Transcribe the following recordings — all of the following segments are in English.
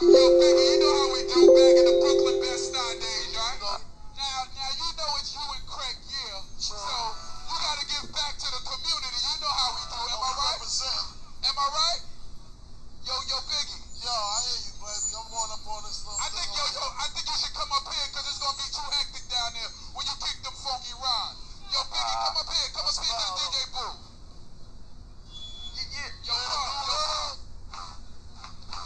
Yo, Biggie, you know how we do back in the Brooklyn Best Star days, right? Now you know it's you and Craig, yeah. So you gotta give back to the community. You know how we do. Am I right? Am I right? Yo, Biggie. Yo, I hear you, baby. I'm going up on this little I think you should come up here because it's gonna be too hectic down there when you kick them funky rhymes. Yo, Biggie, come up here to the DJ booth. Yeah.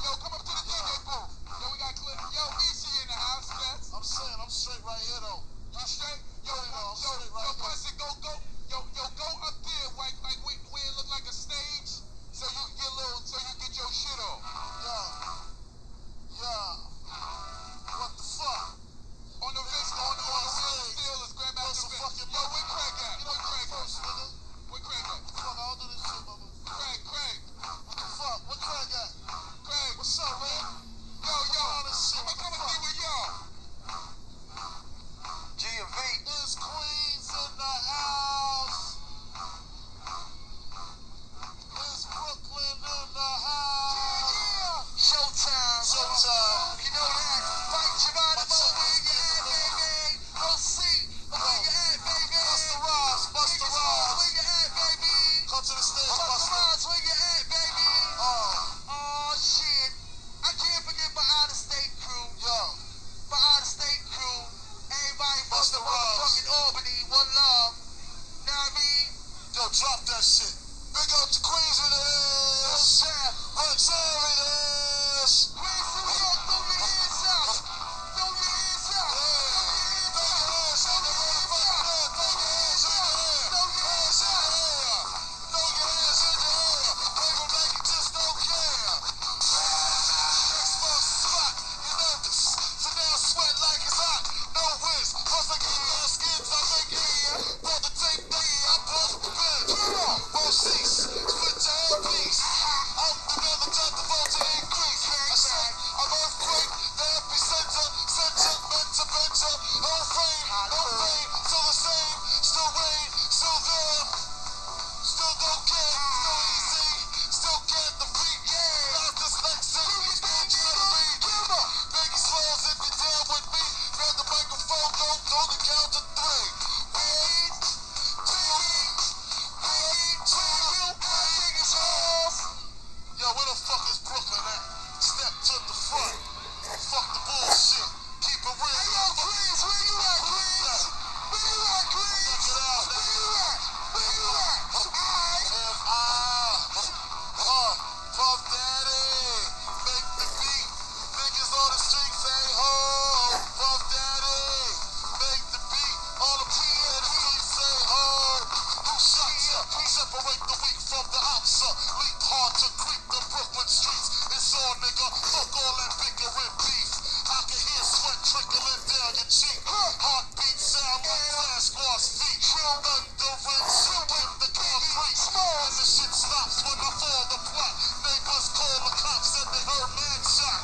Yo, come up to the DJ booth. Yo, we got Cliff. Yo, BC in the house, yes. I'm saying I'm straight right here, though. You straight? Yo, Buster, go up there, like where it look like a stage, so you get your shit on. Yeah. What the fuck? On the field is Grandmaster Vince. Yo, where Craig at? Where Craig at? Fuck, I'll do this shit, mother. Craig. What the fuck? Where Craig at? Craig. What's up, man? Yo, I'm coming through with y'all. G and V. Is Queens in the house? Is Brooklyn in the house? Yeah. Showtime. You know that. Fight your body, where you at, baby? Go see where you at, baby. Busta Rhymes. Where you at, baby? Come to the stage, Busta Busta. Rhymes, where you at, baby? Oh, shit. I can't forget my out-of-state crew. Yo. My out-of-state crew. Everybody from Busta the Rhymes. motherfucking Albany. One love. Know what I mean? Yo, drop that shit. Big up to Queens in the house. Bucks in the house. Queens, New York, throw your hands up. Throw your hands up. Throw your hands up. Throw your hands up. Throw your hands up. Throw your hands in the air. Play them like you just don't care. Next month's spot, you know this. So now sweat like it's hot. No whiz. Plus I get your skins, I make it here. Bought the tape there, I bought the pen. Won't cease. Split your head, please. I'm the never type to vote to increase. I say, I'm earthquake, the epicenter, center, no fame, still the same, still rain, still there, still don't care, still easy, still get the beat, not dyslexic, still try to read, Biggie Smalls if you're down with me, grab the microphone, don't throw the count to three, weed, yo, where the fuck is Brooklyn at? Step to the front. Fuck the bullshit. Keep it real. Hey, yo, Queens, where you at, Queens? Where you at, Queens? Check it out. Where you at? Where you at? Puff Daddy, make the beat. Niggas on the streets say ho. Puff Daddy, make the beat. All the people in the streets say ho. Who shot ya? Separate the weak from the opsa. Leap hard to creep the Brooklyn streets. It's on, nigga. Fuck all that bickering beef. I can hear sweat trickling down your cheek. Heartbeat sound like Sasquatch feet. Thundering, shooting the concrete. And the shit stops when I fall the plot. Neighbors call the cops and they heard man shot.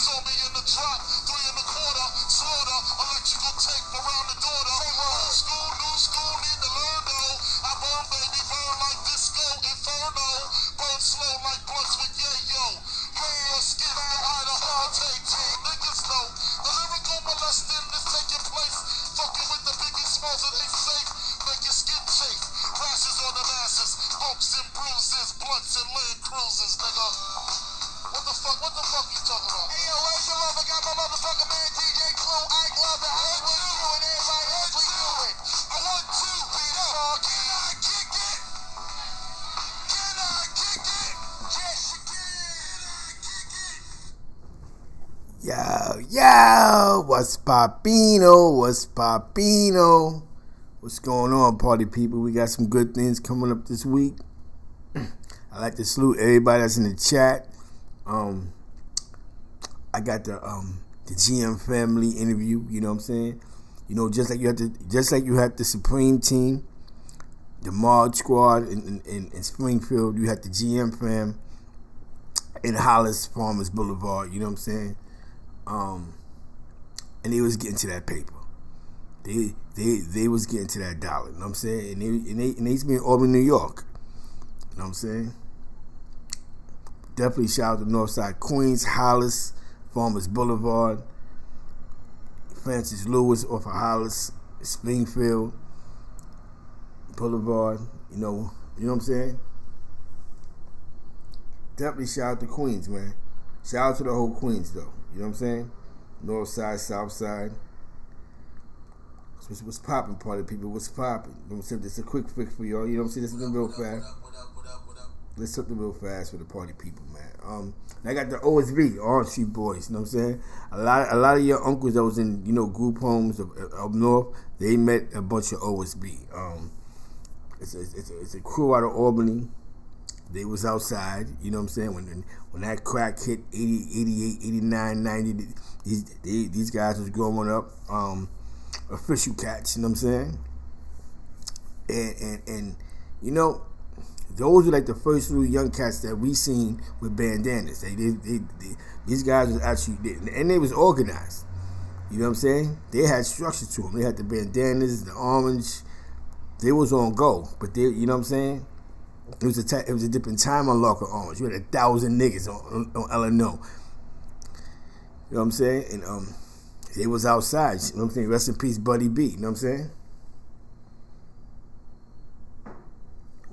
Saw me in the drop, 3 1/4. Slaughter, electrical tape around the daughter. Old school, new school, need to learn though. I burn, baby, burn like disco inferno. Burn slow like blunts with yayo. Your skin from Idaho, take two. Niggas know the lyrical molesting is taking place. Fucking with the Biggie Smalls, it ain't safe. Make your skin chafe. Rashes on the masses, bumps and bruises, blunts and land cruises, nigga. What the fuck you talking about? Hey, yo, where's your love? I got my motherfucking man, DJ Clue, Ike Love, and Hollywood Q, and everybody else we do it. I want to be the dog. Can I kick it? Can I kick it? Yes, you can. Yo, what's poppino? What's going on, party people? We got some good things coming up this week. I'd like to salute everybody that's in the chat. I got the GM family interview, you know what I'm saying? You know, just like you had the Supreme team, the Mod Squad in Springfield, you had the GM fam in Hollis Farmers Boulevard, you know what I'm saying? And they was getting to that paper. They was getting to that dollar, you know what I'm saying? And they used to be in Albany, New York. You know what I'm saying? Definitely shout out to Northside Queens, Hollis, Farmers Boulevard, Francis Lewis off of Hollis, Springfield Boulevard. You know what I'm saying? Definitely shout out to Queens, man. Shout out to the whole Queens, though. You know what I'm saying? North side, south side. What's popping, party people? What's popping? You know what I'm saying? This is a quick fix for y'all. You know what I'm saying? This is real fast. Let's something real fast for the party people, man. I got the OSB, Orange Street Boys. You know what I'm saying? A lot of your uncles that was in group homes up north, they met a bunch of OSB. It's a crew out of Albany. They was outside. You know what I'm saying? When that crack hit 80, 88, 89, 90, these guys was growing up. Official cats. You know what I'm saying? And those are like the first little young cats that we seen with bandanas. These guys was actually, and they was organized. You know what I'm saying? They had structure to them. They had the bandanas, the orange. They was on go, but they, you know what I'm saying? It was a different time on Locker Orange. You had 1,000 niggas on Illinois. You know what I'm saying? And they was outside. You know what I'm saying? Rest in peace, Buddy B. You know what I'm saying?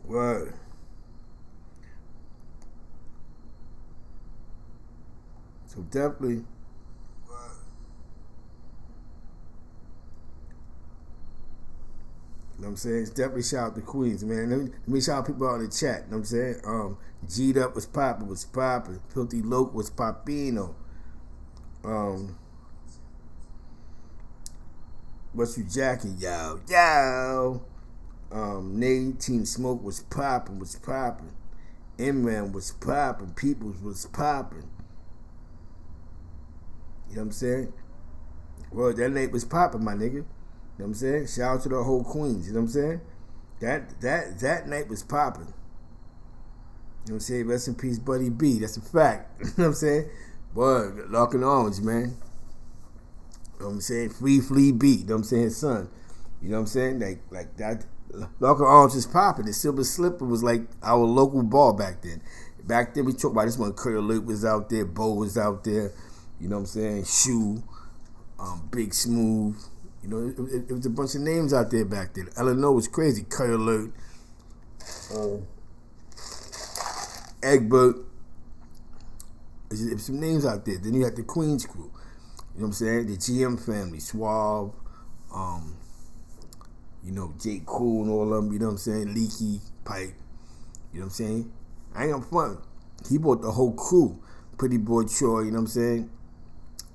Word. So definitely. You know what I'm saying? It's definitely shout out to Queens, man. Let me shout out people out in the chat. You know what I'm saying? G'd Up was popping. Filthy Loke was poppino. What's you jacking, yo? Nate Team Smoke was popping. M-Man was popping. Peoples was popping. You know what I'm saying? Well, that Nate was popping, my nigga. You know what I'm saying? Shout out to the whole Queens. You know what I'm saying? That night was popping. You know what I'm saying? Rest in peace, Buddy B. That's a fact. You know what I'm saying? Boy, Locker Orange, man. You know what I'm saying? Free Flea Beat. You know what I'm saying? Son. You know what I'm saying? Like that. Locker Orange is popping. The Silver Slipper was like our local bar back then. Back then we talked about this one. Curry Luke was out there. Bo was out there. You know what I'm saying? Shoe. Big Smooth. You know, it was a bunch of names out there back then. Illinois was crazy. Curry Alert, Egbert. There's some names out there. Then you had the Queens crew. You know what I'm saying? The GM family, Suave, Jake Cool and all of them. You know what I'm saying? Leaky, Pipe. You know what I'm saying? I ain't gonna front. He bought the whole crew. Pretty Boy Troy. You know what I'm saying?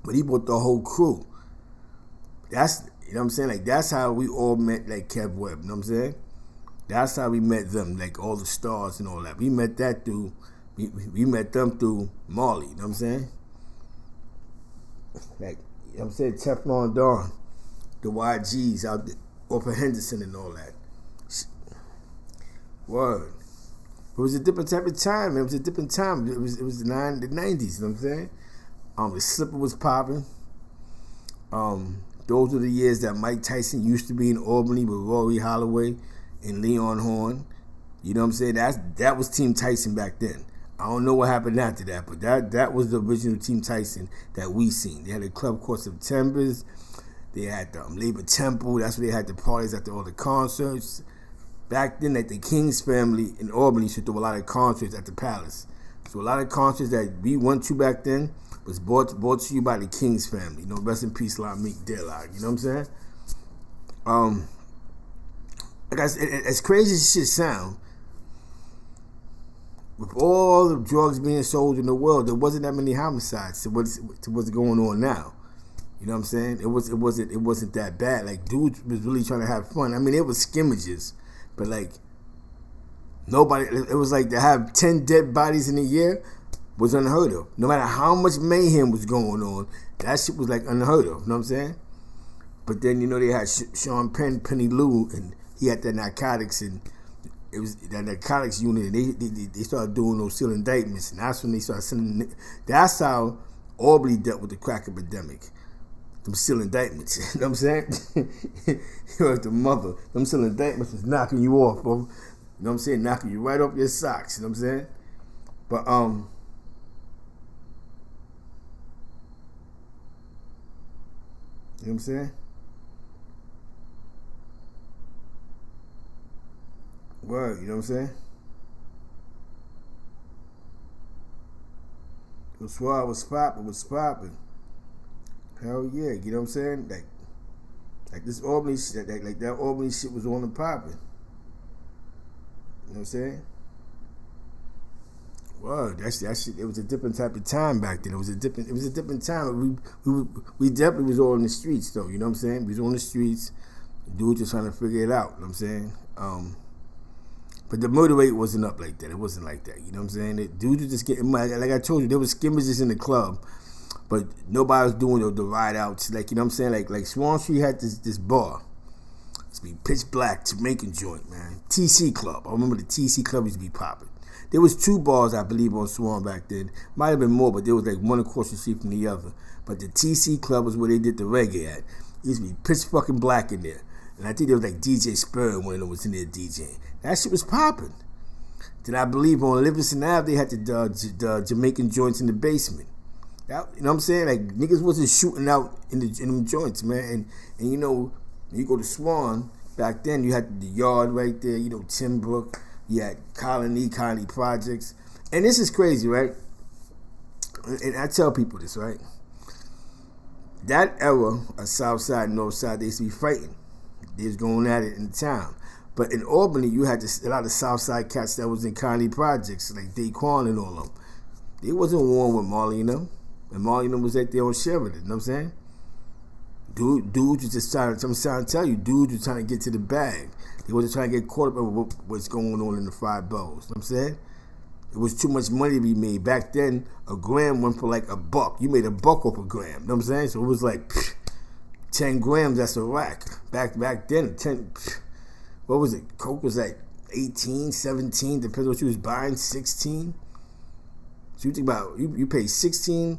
But he bought the whole crew. That's, you know what I'm saying? Like, that's how we all met, like, Kev Webb, you know what I'm saying? That's how we met them, like, all the stars and all that. We met that through, we met them through Marley, you know what I'm saying? Like, you know what I'm saying? Teflon Don, the YGs out there, off of Henderson and all that. Word. It was a different type of time, man. It was a different time. It was the 90s, you know what I'm saying? The Slipper was popping. Those were the years that Mike Tyson used to be in Albany with Rory Holloway and Leon Horn. You know what I'm saying? That was Team Tyson back then. I don't know what happened after that, but that was the original Team Tyson that we seen. They had a club called Septembers. They had the Labor Temple. That's where they had the parties after all the concerts. Back then, like the King's family in Albany used to do a lot of concerts at the Palace. So a lot of concerts that we went to back then was brought to you by the King's family. You know, rest in peace, Meek Daylight. You know what I'm saying? Like as crazy as shit sound, with all the drugs being sold in the world, there wasn't that many homicides to what's going on now. You know what I'm saying? It wasn't that bad. Like, dudes was really trying to have fun. I mean, it was skimmages, but like nobody. It was like to have 10 dead bodies in a year was unheard of. No matter how much mayhem was going on, that shit was like unheard of. You know what I'm saying? But then they had Sean Penn, Penny Lou, and he had the narcotics, and it was that narcotics unit, and they started doing those seal indictments, and that's when they started sending. That's how Albany dealt with the crack epidemic. Them seal indictments. You know what I'm saying? You heard the mother. Them seal indictments was knocking you off, bro. You know what I'm saying? Knocking you right off your socks. You know what I'm saying? But You know what I'm saying? Word, you know what I'm saying? It was suave, it was popping. Hell yeah, you know what I'm saying? Like this Albany shit, like that Albany shit was on the popping. You know what I'm saying? Well, that shit. It was a different type of time back then. It was a different time. We definitely was all in the streets though. You know what I'm saying? We was on the streets. Dudes just trying to figure it out. You know what I'm saying? But the murder rate wasn't up like that. It wasn't like that. You know what I'm saying? The dudes were just getting money. Like I told you, there was skimmages in the club, but nobody was doing the ride outs. Like, you know what I'm saying? Like Swan Street had this bar. It used to be pitch black Jamaican joint, man. TC Club. I remember the TC Club used to be popping. There was 2 bars, I believe, on Swan back then. Might have been more, but there was like one across the street from the other. But the TC Club was where they did the reggae at. It used to be pitch fucking black in there. And I think there was like DJ Spur, one of them was in there DJing. That shit was popping. Then I believe on Livingston Ave, they had the Jamaican joints in the basement. That, you know what I'm saying? Like, niggas wasn't shooting out in them joints, man. And you know, when you go to Swan, back then you had the Yard right there, you know, Timbrook. You had Colony Projects. And this is crazy, right? And I tell people this, right? That era of South Side and North Side, they used to be fighting. They was going at it in the town. But in Albany, you had a lot of South Side cats that was in Colony Projects, like Daquan and all of them. They wasn't warm with Marley and them. And Marley and them was at their own Sheridan, you know what I'm saying? Dudes was just trying to tell you, dudes was trying to get to the bag. They wasn't trying to get caught up in what's going on in the 5 boroughs. You know what I'm saying? It was too much money to be made. Back then, a gram went for like $1. You made $1 off a gram. You know what I'm saying? So it was like 10 grams, that's a rack. Back then, 10, what was it? Coke was like 18, 17, depends on what you was buying, 16. So you think about, you pay 16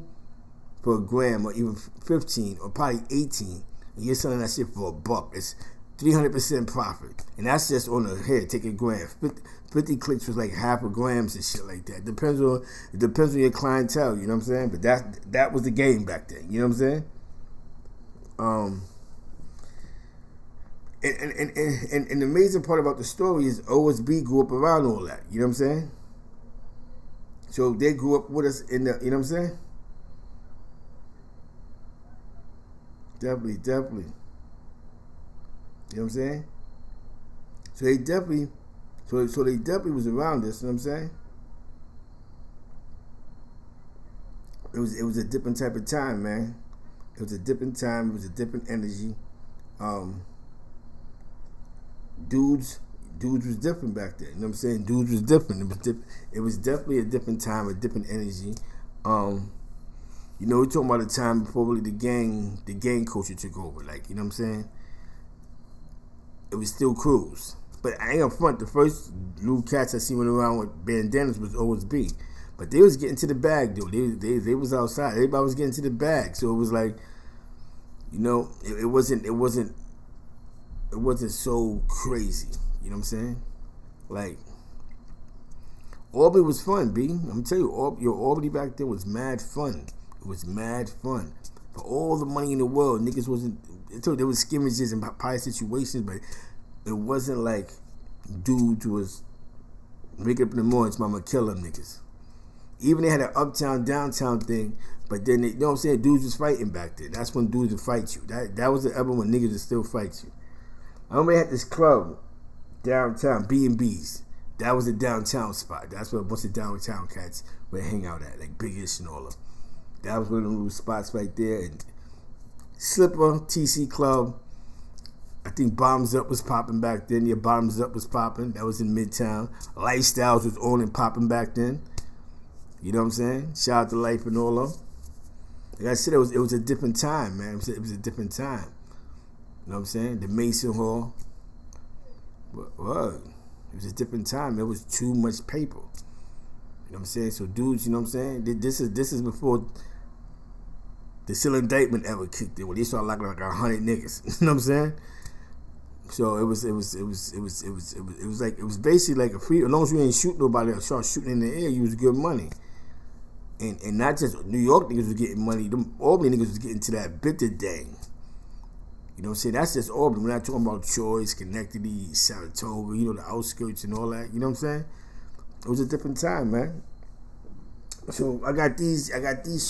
for a gram, or even 15, or probably 18, and you're selling that shit for $1. It's 300% profit. And that's just on the head, take a gram. 50 clicks was like half a grams and shit like that. It depends on your clientele, you know what I'm saying? But that was the game back then, you know what I'm saying? And the amazing part about the story is OSB grew up around all that, you know what I'm saying? So they grew up with us in the, you know what I'm saying? Definitely. You know what I'm saying? So they definitely was around us, you know what I'm saying? It was a different type of time, man. It was a different time, it was a different energy. Dudes was different back then, you know what I'm saying? Dudes was different. It was definitely a different time, a different energy. You know, we're talking about the time before really the gang culture took over, like, you know what I'm saying? It was still crews. But I ain't gonna front, the first new cats I seen went around with bandanas was OSB. But they was getting to the bag, though. They was outside. Everybody was getting to the bag. So it was like, you know, it wasn't so crazy. You know what I'm saying? Like, Albany was fun, B. I'm gonna tell you, Albany back then was mad fun. It was mad fun. For all the money in the world, niggas wasn't. There was skirmishes and pie situations, but it wasn't like dudes was waking up in the morning, I'm gonna kill them niggas. Even they had an uptown, downtown thing, but then they, you know what I'm saying, dudes was fighting back then. That's when dudes would fight you. That was the era when niggas would still fight you. I remember they had this club downtown, B&B's. That was a downtown spot. That's where a bunch of downtown cats would hang out at, like Big Ish and all of them. That was one of the little spots right there. And Slipper, TC Club. I think Bottoms Up was popping back then. Yeah, Bottoms Up was popping. That was in Midtown. Lifestyles was on and popping back then. You know what I'm saying? Shout out to Life and all of them. Like I said, it was a different time, man. It was a different time. You know what I'm saying? The Mason Hall. What? It was a different time. There was too much paper. You know what I'm saying? So dudes, you know what I'm saying? This is before the civil indictment ever kicked in, when they started like 100 niggas. You know what I'm saying? So it was basically like a free. As long as you ain't shoot nobody or start shooting in the air, you was good money. And not just New York niggas was getting money. Them Albany niggas was getting to that bitter dang. You know what I'm saying? That's just Albany. We're not talking about Troy, Schenectady, Saratoga, the outskirts and all that. You know what I'm saying? It was a different time, man. So I got these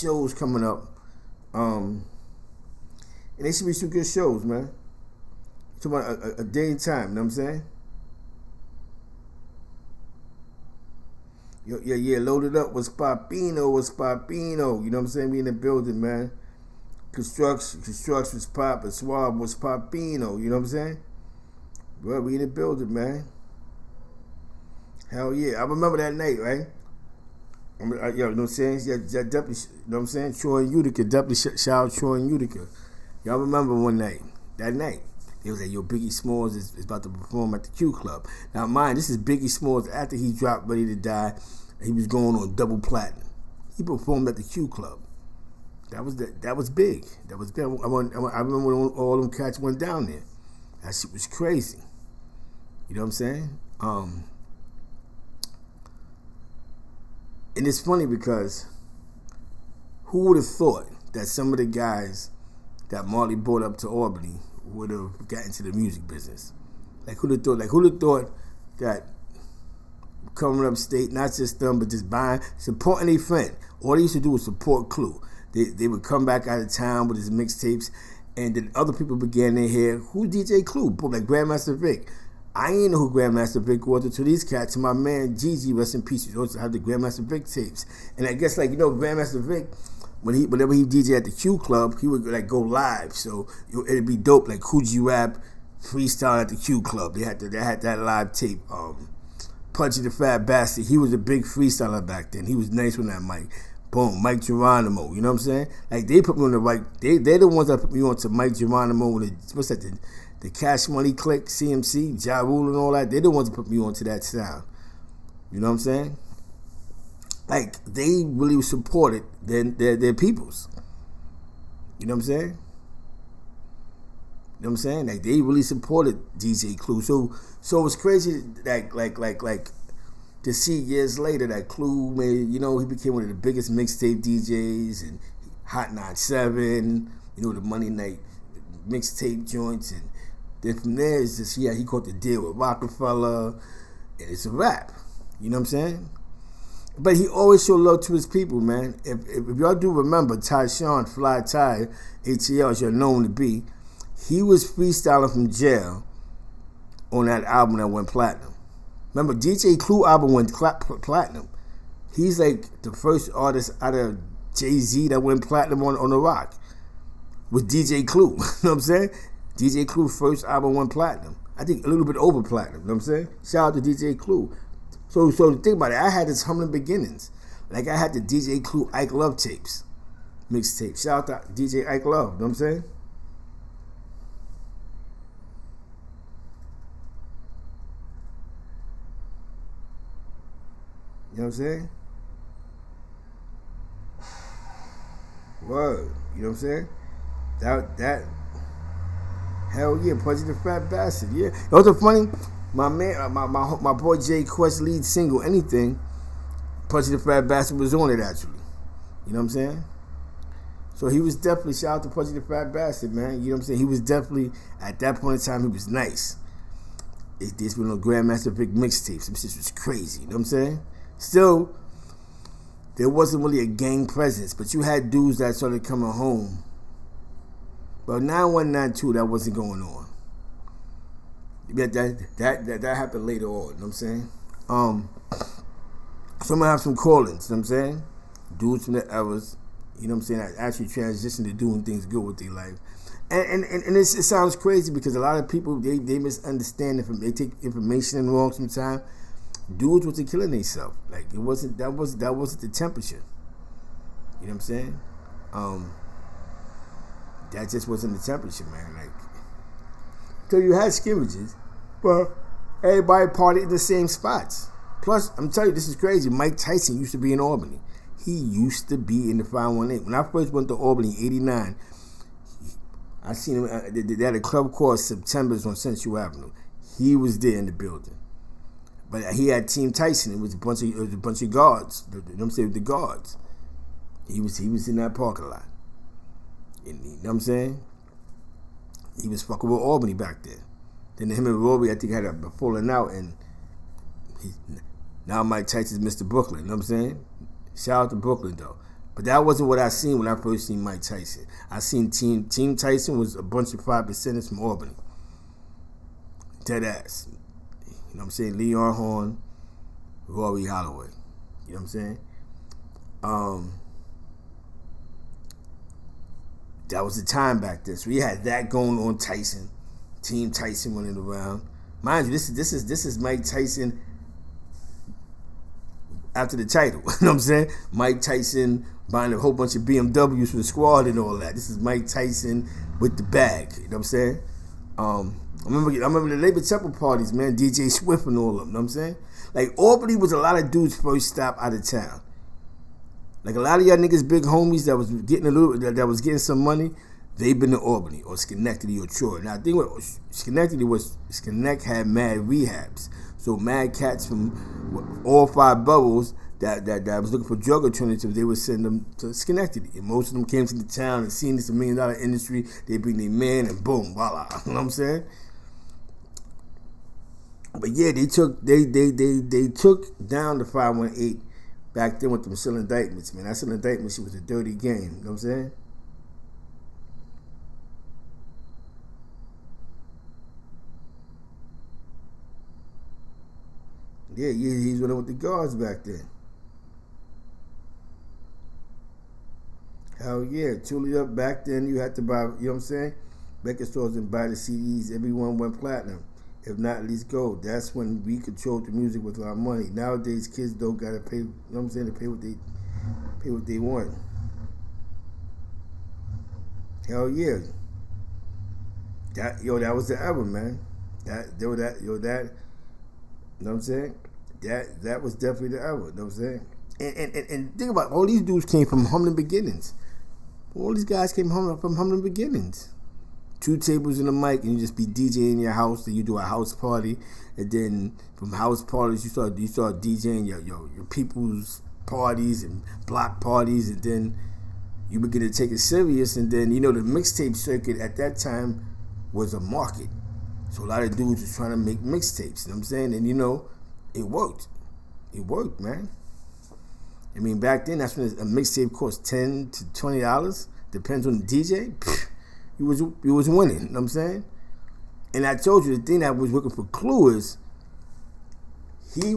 shows coming up. And they should be some good shows, man. Talking about a day and time, you know what I'm saying? Yeah, loaded up. What's Papino? You know what I'm saying? We in the building, man. Construction was pop, and Swab was Papino. You know what I'm saying? Well, we in the building, man. Hell yeah. I remember that night, right? You know what I'm saying? Yeah, definitely, you know what I'm saying? Troy and Utica, definitely shout out Troy and Utica. Y'all remember that night. It was like, yo, Biggie Smalls is about to perform at the Q Club. Now, mind, this is Biggie Smalls after he dropped Ready to Die. He was going on double platinum. He performed at the Q Club. That was big. That was big. I remember when all them cats went down there. That shit was crazy. You know what I'm saying? And it's funny because who would have thought that some of the guys that Marley brought up to Albany would have got into the music business? Like who'd have thought that coming up state, not just them, but just supporting their friend. All they used to do was support Clue. They would come back out of town with his mixtapes, and then other people began to hear, who DJ Clue? Like Grandmaster Vic. I ain't know who Grandmaster Vic was until these cats, and my man Gigi, rest in peace, he also had the Grandmaster Vic tapes. And I guess, Grandmaster Vic, whenever he DJ at the Q Club, he would go live. So it'd be dope, like Coogee Rap freestyle at the Q Club. They had that live tape. Punchy the Fat Bastard, he was a big freestyler back then. He was nice with that mic. Boom, Mike Geronimo, you know what I'm saying? Like, they put me on the right, they're the ones that put me on to Mike Geronimo, what's that, the Cash Money Click, CMC, Ja Rule and all that. They're the ones that put me on to that sound. You know what I'm saying? Like, they really supported their peoples. You know what I'm saying? You know what I'm saying? Like, they really supported DJ Clue. So it's crazy, like to see years later that Clue made, he became one of the biggest mixtape DJs and Hot 97, the Monday night mixtape joints, and then from there it's just, he caught the deal with Rockefeller, and it's a wrap. You know what I'm saying? But he always showed love to his people, man. If y'all do remember, Tyshawn Fly Ty, ATL as you're known to be, he was freestyling from jail on that album that went platinum. Remember, DJ Clue album went platinum. He's like the first artist out of Jay-Z that went platinum on the rock with DJ Clue. You know what I'm saying? DJ Clue's first album went platinum. I think a little bit over platinum. You know what I'm saying? Shout out to DJ Clue. So think about it. I had his humbling beginnings. Like, I had the DJ Clue Ike Love tapes, mixtape. Shout out to DJ Ike Love. You know what I'm saying? You know what I'm saying? Word. You know what I'm saying? That hell yeah, Punchy the Fat Bastard. Yeah. It was funny. My man, my boy Jay Quest lead single, Anything, Punchy the Fat Bastard was on it actually. You know what I'm saying? So he was definitely, shout out to Punchy the Fat Bastard, man. You know what I'm saying? He was definitely, at that point in time, he was nice. This was no Grandmaster Vic mixtapes. Some shit was crazy. You know what I'm saying? Still, there wasn't really a gang presence, but you had dudes that started coming home. But 9192, that wasn't going on. Yeah, that happened later on. You know what I'm saying? So I'm gonna have some call-ins. You know what I'm saying? Dudes from the eras. You know what I'm saying? That actually transitioned to doing things good with their life. And it sounds crazy because a lot of people they misunderstand they take information wrong sometimes. Dudes wasn't killing themselves. Like, that wasn't the temperature. You know what I'm saying? That just wasn't the temperature, man. Like, so you had scrimmages, but everybody partied in the same spots. Plus, I'm telling you, this is crazy. Mike Tyson used to be in Albany. He used to be in the 518. When I first went to Albany in '89, I seen him. They had a club called September's on Central Avenue. He was there in the building. But he had Team Tyson. It was a bunch of guards. You know what I'm saying? The guards. He was in that parking lot. And, you know what I'm saying? He was fucking with Albany back then. Then him and Rory, I think, had a falling out, and now Mike Tyson's Mr. Brooklyn. You know what I'm saying? Shout out to Brooklyn, though. But that wasn't what I seen when I first seen Mike Tyson. I seen Team Tyson was a bunch of 5%ers from Albany. Dead ass. You know what I'm saying? Leon Horn, Rory Holloway. You know what I'm saying? That was the time back then. So we had that going on. Tyson, Team Tyson running around. Mind you, this is Mike Tyson after the title. You know what I'm saying? Mike Tyson buying a whole bunch of BMWs for the squad and all that. This is Mike Tyson with the bag. You know what I'm saying? I remember the Labor Temple parties, man. DJ Swift and all of them. You know what I'm saying? Like, Albany was a lot of dudes' first stop out of town. Like, a lot of y'all niggas, big homies that was getting some money, they been to Albany or Schenectady or Troy. Now, I think what Schenectady had mad rehabs. So mad cats from all 5 boroughs that was looking for drug alternatives, they would send them to Schenectady. And most of them came to the town and seen this $1 million industry. They bring their man and boom, voila. You know what I'm saying? But yeah, they took down the 518 back then with them civil indictments, man. That civil indictment shit was a dirty game. You know what I'm saying? Yeah, he's running with the guards back then. Hell yeah, truly up back then you had to buy, you know what I'm saying? Record stores and buy the CDs, everyone went platinum. If not, at least gold. That's when we controlled the music with our money. Nowadays kids don't gotta pay, you know what I'm saying, to pay what they want. Hell yeah. That was the era, man. You know what I'm saying? That was definitely the era, you know what I'm saying? And think about it, all these dudes came from humble beginnings. All these guys came from humble beginnings. 2 tables and a mic, and you just be DJing in your house, then you do a house party, and then from house parties you start DJing your people's parties and block parties, and then you begin to take it serious, and then, you know, the mixtape circuit at that time was a market. So a lot of dudes was trying to make mixtapes, you know what I'm saying? And, you know, it worked. It worked, man. I mean, back then, that's when a mixtape cost $10 to $20. Depends on the DJ. You was winning, you know what I'm saying? And I told you, the thing that was working for Clue is he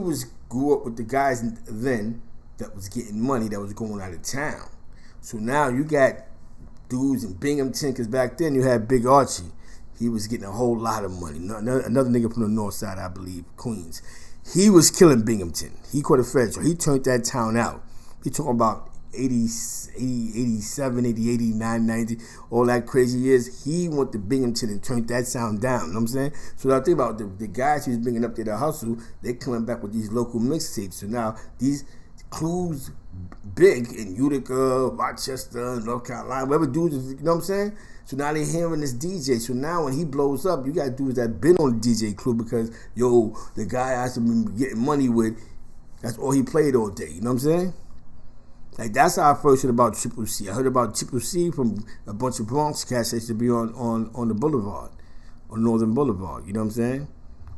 grew up with the guys then that was getting money that was going out of town. So now you got dudes in Binghamton, because back then you had Big Archie. He was getting a whole lot of money. Another nigga from the north side, I believe, Queens. He was killing Binghamton. He caught a fed, so he turned that town out. He talking about 80, 87, 80, 89, 90, all that crazy years. He went to Binghamton and turned that sound down. You know what I'm saying? So I think about the guys he was bringing up there to hustle, they coming back with these local mixtapes. So now these Clues big in Utica, Rochester, North Carolina, wherever dudes, you know what I'm saying? So now they hearing this DJ. So now when he blows up, you got dudes that been on the DJ Clue because, yo, the guy has to be getting money with, that's all he played all day. You know what I'm saying? Like, that's how I first heard about Triple C. I heard about Triple C from a bunch of Bronx cats that used to be on the boulevard, on Northern Boulevard. You know what I'm saying?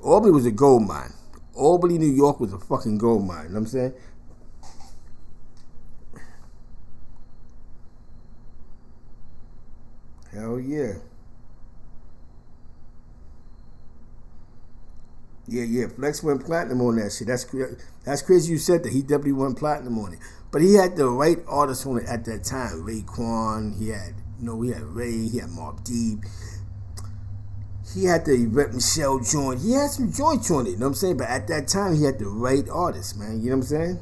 Albany was a gold mine. Albany, New York was a fucking gold mine. You know what I'm saying? Hell yeah. Yeah. Flex went platinum on that shit. That's crazy you said that. He definitely went platinum on it. But he had the right artists on it at that time. Raekwon, he had Ray, he had Mobb Deep. He had the Yvette Michelle joint. He had some joints on it, you know what I'm saying? But at that time, he had the right artists, man. You know what I'm saying?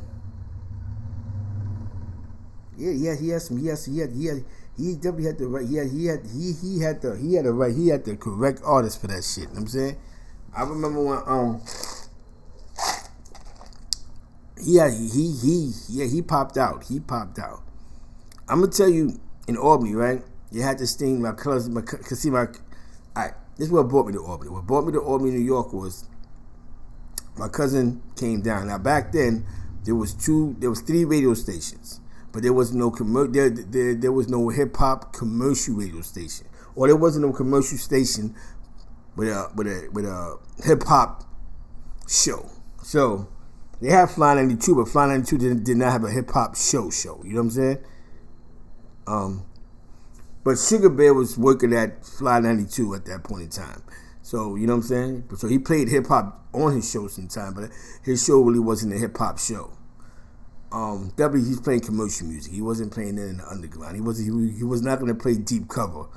Yeah, he definitely had the right. He had the correct artist for that shit. You know what I'm saying? I remember when he popped out. I'm gonna tell you, in Albany, right? You had this thing. My cousin, alright, this is what brought me to Albany. What brought me to Albany, New York, was my cousin came down. Now back then, there was 3 radio stations. But there was no there was no hip hop commercial radio station. or there wasn't no commercial station with a hip hop show. So they had Fly 92, but Fly 92 did not have a hip hop show. You know what I'm saying? But Sugar Bear was working at Fly 92 at that point in time. So, you know what I'm saying? So he played hip hop on his show sometime, but his show really wasn't a hip hop show. He's playing commercial music. He wasn't playing it in the underground. He was not going to play deep cover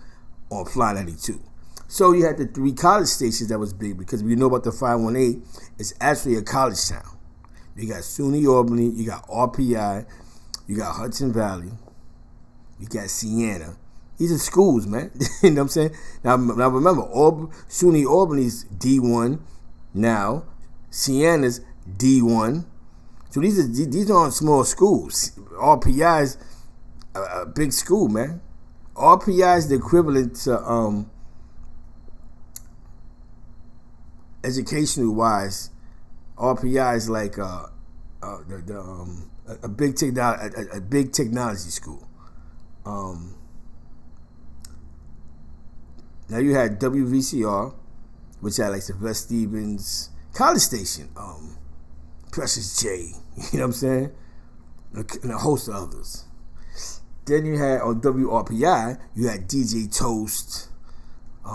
on Fly 92. So you had the 3 college stations that was big, because we know about the 518, it's actually a college town. You got SUNY Albany, you got RPI, you got Hudson Valley, you got Siena. These are schools, man. You know what I'm saying? Now remember, SUNY Albany's D1 now, Siena's D1. So these aren't small schools. RPI is a big school, man. RPI is the equivalent to educational wise. RPI is like a big technology school. Now you had WVCR, which had like Sylvester Stevens, College Station, Precious J, you know what I'm saying? And a host of others. Then you had on WRPI, you had DJ Toast,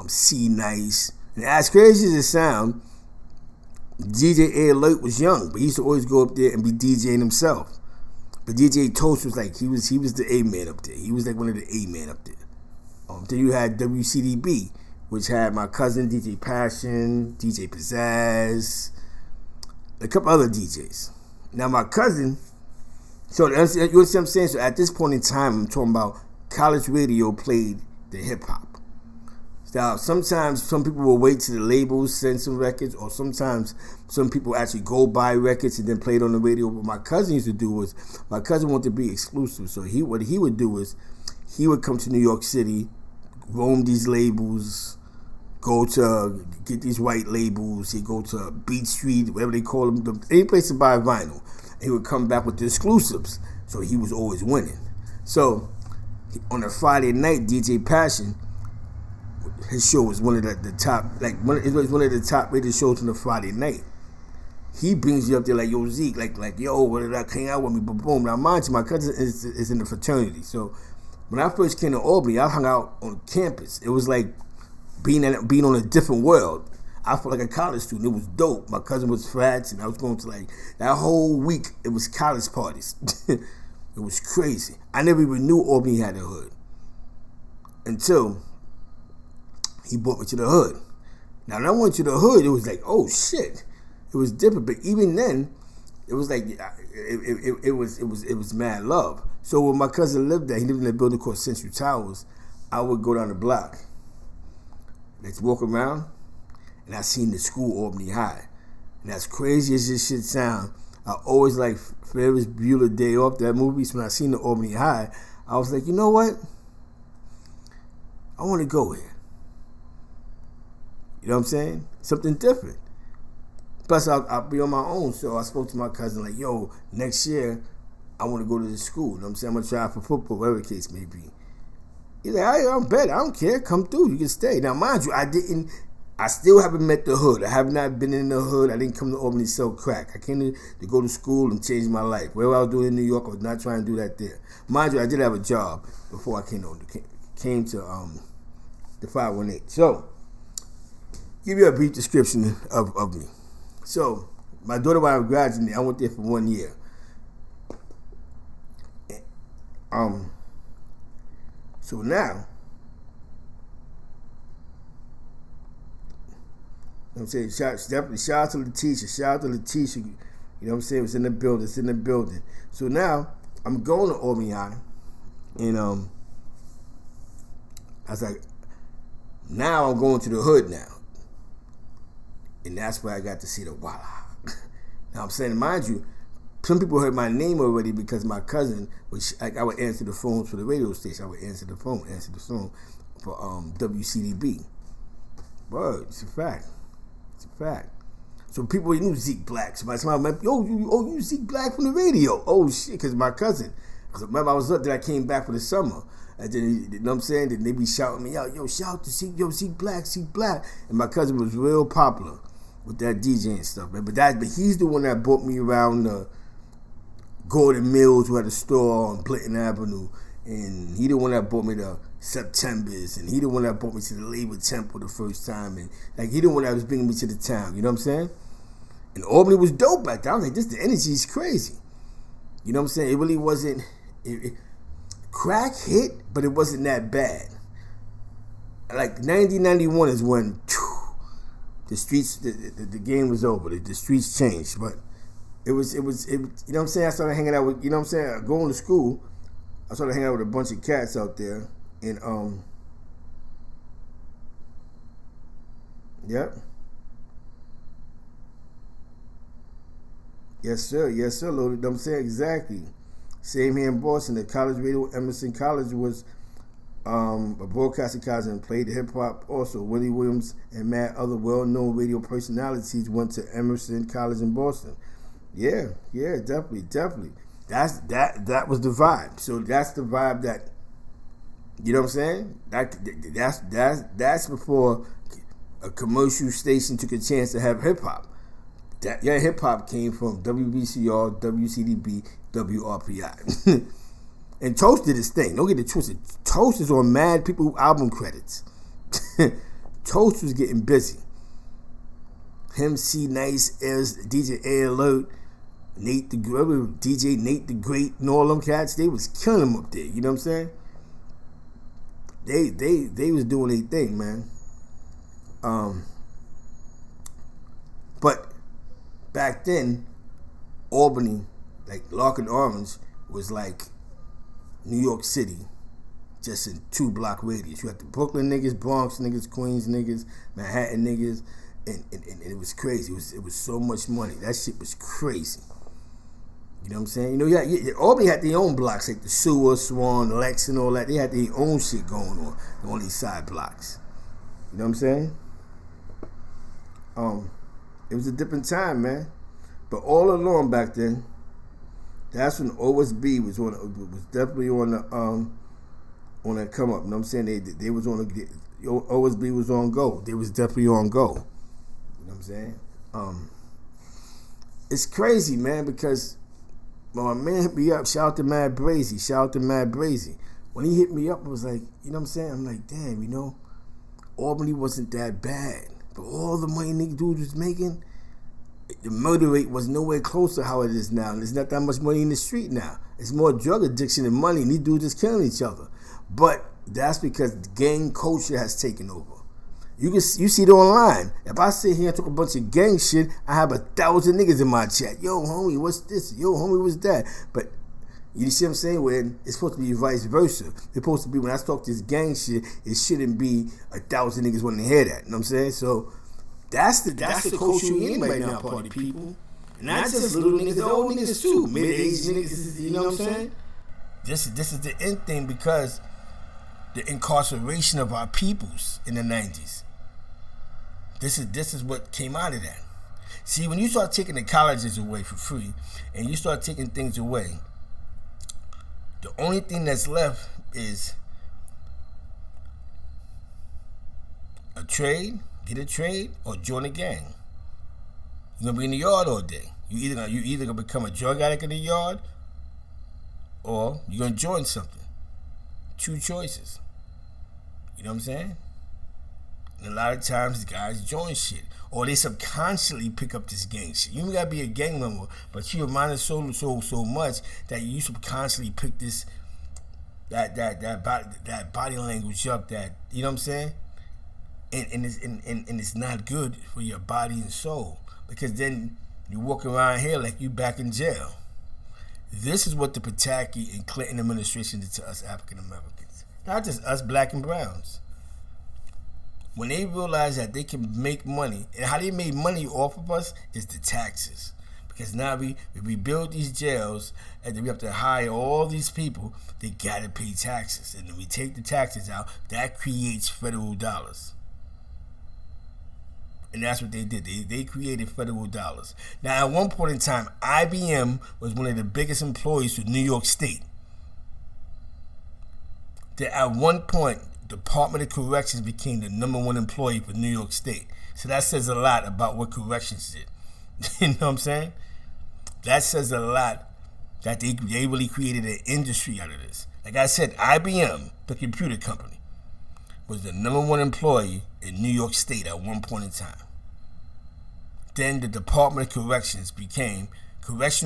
C Nice. And as crazy as it sounds, DJ A Alert was young, but he used to always go up there and be DJing himself. But DJ Toast was like, he was the A-man up there. He was like one of the A-man up there. Then you had WCDB, which had my cousin DJ Passion, DJ Pizzazz, a couple other DJs. Now my cousin, so you see what I'm saying? So at this point in time, I'm talking about college radio played the hip hop. Now sometimes some people will wait till the labels send some records, or sometimes some people actually go buy records and then play it on the radio. What my cousin used to do was, my cousin wanted to be exclusive, so what he would do is, he would come to New York City, roam these labels, go to get these white labels. He'd go to Beat Street, whatever they call them, any place to buy vinyl. And he would come back with the exclusives. So he was always winning. So on a Friday night, DJ Passion, his show was one of the top, it was one of the top rated shows on the Friday night. He brings you up there like, yo, Zeke, like yo, what did I hang out with me? But boom. Now mind you, my cousin is in the fraternity. So when I first came to Albany, I hung out on campus. It was like being on a different world. I felt like a college student. It was dope. My cousin was frats, and I was going to like that whole week. It was college parties. It was crazy. I never even knew Albany had a hood until he brought me to the hood. Now when I went to the hood, it was like, oh shit, it was different. But even then, it was like it was mad love. So when my cousin lived there, he lived in a building called Central Towers. I would go down the block, let's walk around, and I seen the school Albany High. And as crazy as this shit sound, I always like Ferris Bueller Day Off, that movie. So when I seen the Albany High, I was like, you know what? I want to go here. You know what I'm saying? Something different. Plus, I'll be on my own. So I spoke to my cousin like, yo, next year, I want to go to the school. You know what I'm saying? I'm going to try for football, whatever the case may be. He's like, I'm better. I don't care. Come through. You can stay. Now, mind you, I still haven't met the hood. I have not been in the hood. I didn't come to Albany to sell crack. I came to go to school and change my life. Whatever I was doing in New York, I was not trying to do that there. Mind you, I did have a job before I came to the 518. So, give you a brief description of me. So, my daughter, when I was graduating, I went there for 1 year. So now, you know what I'm saying, shout out to Letitia, you know what I'm saying, it's in the building, So now, I'm going to Albany High, and I was like, now I'm going to the hood now. And that's where I got to see the Walla. Now I'm saying, mind you, some people heard my name already because my cousin, I would answer the phones for the radio station. I would answer the phone for WCDB. Word, it's a fact. So people knew Zeke Black. So by the time I met, you Zeke Black from the radio. Oh shit, because my cousin. Because remember I was up there, I came back for the summer. And then, you know what I'm saying? Then they be shouting me out, yo, shout to Zeke, yo, Zeke Black, Zeke Black. And my cousin was real popular with that DJ and stuff, man. But he's the one that brought me around the Gordon Mills, who had a store on Clinton Avenue. And he the one that brought me to September's. And he the one that brought me to the Labor Temple the first time. And like, he the one that was bringing me to the town. You know what I'm saying? And Albany was dope back then. I was like, the energy is crazy. You know what I'm saying? It really wasn't... crack hit, but it wasn't that bad. Like 1991 is when the streets, the game was over. The streets changed, but it was. You know what I'm saying? I started hanging out with. You know what I'm saying? Going to school, I started hanging out with a bunch of cats out there, and yep. Yes, sir. Yes, sir. Loaded. You know what I'm saying? Exactly. Same here in Boston. The college radio, Emerson College was a broadcasting college and played hip hop. Also, Willie Williams and mad other well-known radio personalities went to Emerson College in Boston. Yeah, definitely. That was the vibe. So that's the vibe that, you know what I'm saying? That's before a commercial station took a chance to have hip hop. That hip hop came from WBCR, WCDB, WRPI. And Toast did his thing. Don't get it twisted. Toast is on mad people album credits. Toast was getting busy. Him, C Nice, DJ A Alert, DJ Nate the Great, and all them cats, they was killing them up there. You know what I'm saying? They was doing their thing, man. But back then, Albany, like Larkin Orange, was like New York City, just in 2-block radius. You had the Brooklyn niggas, Bronx niggas, Queens niggas, Manhattan niggas, and it was crazy. It was so much money. That shit was crazy. You know what I'm saying? You know, Albany had their own blocks, like the Sewer, Swan, Lex, and all that. They had their own shit going on these side blocks. You know what I'm saying? It was a different time, man. But all along back then, that's when OSB was definitely on the come up. You know what I'm saying? They was on the OSB was on go. They was definitely on go. You know what I'm saying? It's crazy, man, because when my man hit me up, shout out to Mad Brazy. When he hit me up, I was like, you know what I'm saying? I'm like, damn, you know, Albany wasn't that bad. But all the money nigga dude was making, the murder rate was nowhere close to how it is now. There's not that much money in the street now. It's more drug addiction than money, and these dudes just killing each other. But that's because gang culture has taken over. You see it online. If I sit here and talk a bunch of gang shit, I have 1,000 niggas in my chat. Yo, homie, what's this? Yo, homie, what's that? But you see what I'm saying? When it's supposed to be vice versa. It's supposed to be when I talk this gang shit, it shouldn't be 1,000 niggas wanting to hear that. You know what I'm saying? So that's the culture we in right now, party people. And not just little niggas, the old niggas too. Mid-aged niggas, you know what I'm saying? This is the end thing, because the incarceration of our peoples in the 90s. This is what came out of that. See, when you start taking the colleges away for free, and you start taking things away, the only thing that's left is a trade, get a trade, or join a gang. You're gonna be in the yard all day. You either gonna become a drug addict in the yard, or you're gonna join something. 2 choices. You know what I'm saying? And a lot of times guys join shit, or they subconsciously pick up this gang shit. You don't gotta be a gang member, but your mind is so much that you subconsciously pick this that body language up. That, you know what I'm saying? And it's not good for your body and soul, because then you walk around here like you back in jail. This is what the Pataki and Clinton administration did to us African Americans, not just us black and browns. When they realized that they can make money, and how they made money off of us is the taxes. Because now we build these jails, and then we have to hire all these people. They gotta pay taxes, and then we take the taxes out. That creates federal dollars, and that's what they did. They created federal dollars. Now, at one point in time, IBM was one of the biggest employees for New York State. that at one point, Department of Corrections became the #1 employee for New York State. So that says a lot about what corrections did. You know what I'm saying? That says a lot that they really created an industry out of this. Like I said, IBM, the computer company, was the #1 employee in New York State at one point in time. Then the Department of Correctional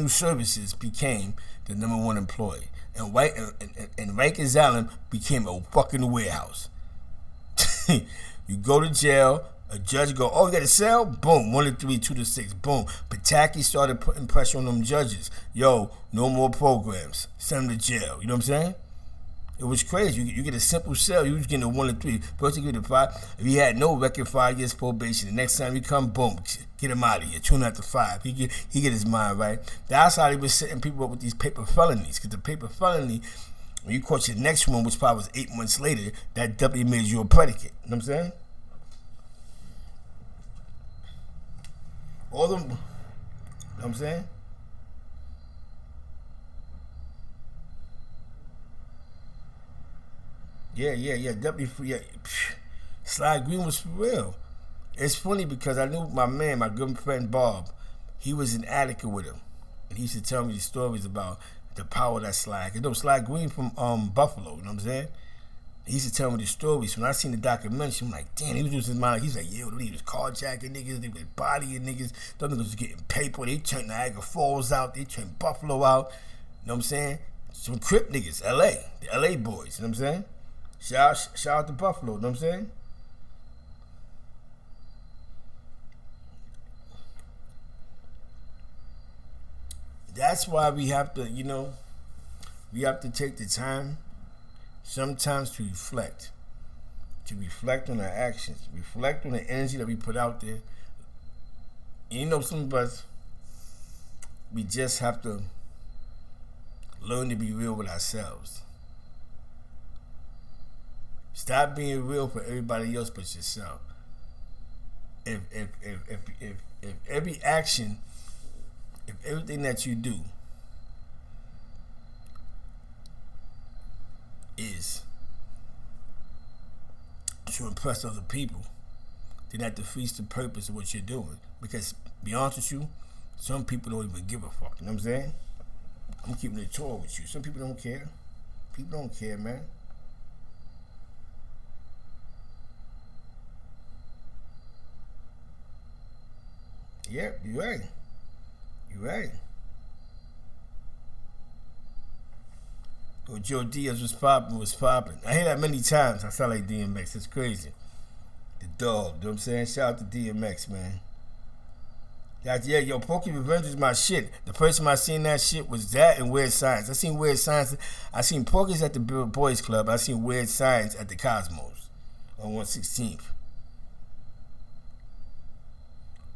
Services became the #1 employee. And Rikers Island became a fucking warehouse. You go to jail, a judge go, oh, you got a cell? Boom, 1 to 3, 2 to 6, boom. Pataki started putting pressure on them judges. Yo, no more programs. Send them to jail. You know what I'm saying? It was crazy. You get a simple cell, you was getting a 1 to 3. First you get a 5. If he had no record, 5 years probation. The next time he come, boom, get him out of here. Tune out to 5. He get his mind right. That's how they was setting people up with these paper felonies. Because the paper felony, when you caught your next one, which probably was 8 months later, that definitely made you a predicate. You know what I'm saying? All them, you know what I'm saying? Yeah, definitely free. Yeah. Sly Green was for real. It's funny because I knew my man, my good friend Bob, he was in Attica with him. And he used to tell me the stories about the power that Sly. You know, Sly Green from Buffalo, you know what I'm saying? He used to tell me the stories. When I seen the documentary, I'm like, damn, he was losing his mind. He's like, yo, he was carjacking niggas, they was bodying niggas, those niggas was getting paper, they turned Niagara Falls out, they turned Buffalo out, you know what I'm saying? Some Crip niggas, LA, the LA boys, you know what I'm saying? Shout out to Buffalo, you know what I'm saying? That's why we have to, we have to take the time sometimes to reflect on our actions, reflect on the energy that we put out there. And some of us, we just have to learn to be real with ourselves. Stop being real for everybody else but yourself. If every action, if everything that you do is to impress other people, then that defeats the purpose of what you're doing. Because, to be honest with you, some people don't even give a fuck. You know what I'm saying? I'm keeping it tall with you. Some people don't care. People don't care, man. Yeah, you're right. You're right. Well, Joe Diaz was popping. I hear that many times. I sound like DMX. It's crazy. The dog, you know what I'm saying? Shout out to DMX, man. Yo, Pokey Revenge is my shit. The first time I seen that shit was that and Weird Science. I seen Weird Science. I seen Pokey's at the Boys Club. I seen Weird Science at the Cosmos on 116th.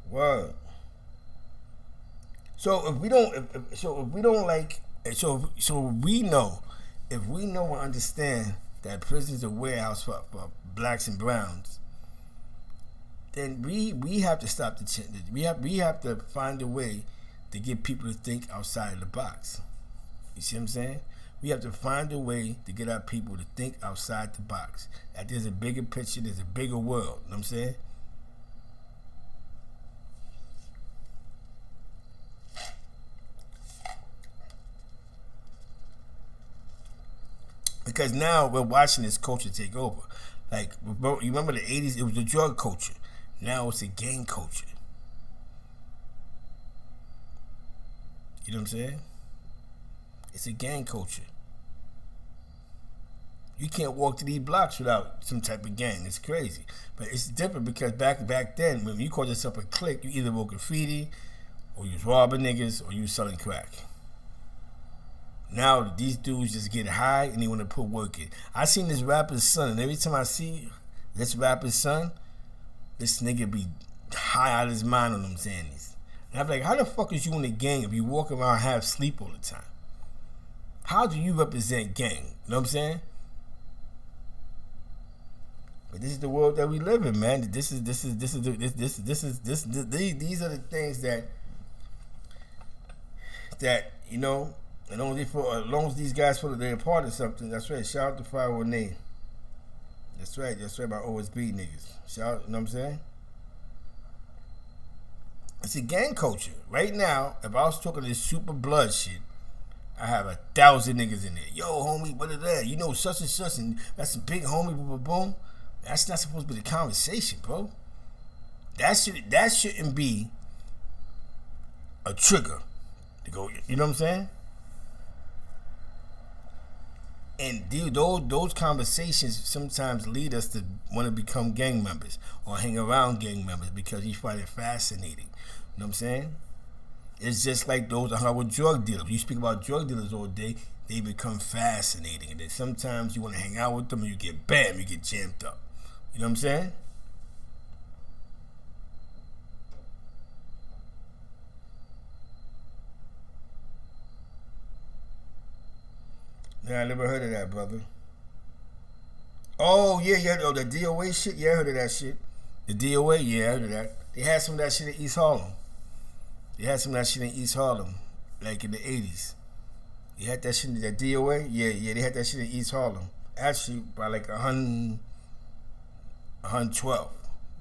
Word. So if we know and understand that prison is a warehouse for blacks and browns, then we have to stop the change. We have to find a way to get people to think outside of the box. You see what I'm saying? We have to find a way to get our people to think outside the box. That there's a bigger picture, there's a bigger world. You know what I'm saying? Because now we're watching this culture take over. Like, you remember the 80s, it was a drug culture. Now it's a gang culture. You know what I'm saying? It's a gang culture. You can't walk to these blocks without some type of gang. It's crazy. But it's different because back then, when you called yourself a clique, you either wrote graffiti, or you was robbing niggas, or you was selling crack. Now these dudes just get high and they want to put work in. I seen this rapper's son, and every time I see this rapper's son, this nigga be high out of his mind on them Xannies. And I'm like, how the fuck is you in a gang if you walk around half sleep all the time? How do you represent gang? You know what I'm saying? But this is the world that we live in, man. These are the things that As long as these guys feel that they're a part of something, that's right. Shout out to 518. That's right. My OSB niggas. Shout out, you know what I'm saying? It's a gang culture. Right now, if I was talking this super blood shit, I have 1,000 niggas in there. Yo, homie, what is that? You know, such and such, and that's a big homie, boom, boom, boom. That's not supposed to be the conversation, bro. That shouldn't be a trigger to go, you know what I'm saying? And those conversations sometimes lead us to want to become gang members or hang around gang members because you find it fascinating. You know what I'm saying? It's just like those that hung out with drug dealers. You speak about drug dealers all day, they become fascinating. And then sometimes you want to hang out with them and you get jammed up. You know what I'm saying? Yeah, I never heard of that, brother. Oh, yeah. Oh, the DOA shit? Yeah, I heard of that shit. The DOA, yeah, I heard of that. They had some of that shit in East Harlem. Like in the 80s. They had that shit in that DOA? Yeah, they had that shit in East Harlem. Actually, by like 112.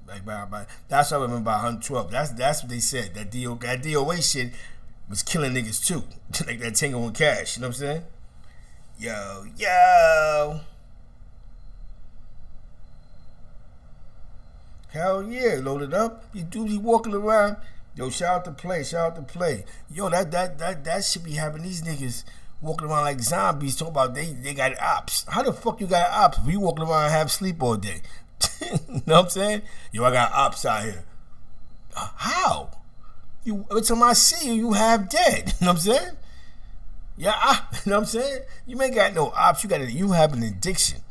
Like by that's what I remember, by 112. That's what they said. That DOA shit was killing niggas too. Like that Tango and Cash, you know what I'm saying? Yo. Hell yeah, load it up. You do be walking around. Yo, shout out to play. Yo, that should be having these niggas walking around like zombies talking about they got ops. How the fuck you got ops if you walking around and have sleep all day? You know what I'm saying? Yo, I got ops out here. How? Every time I see you, you half dead. You know what I'm saying? Yeah, you know what I'm saying? You ain't got no ops. You have an addiction,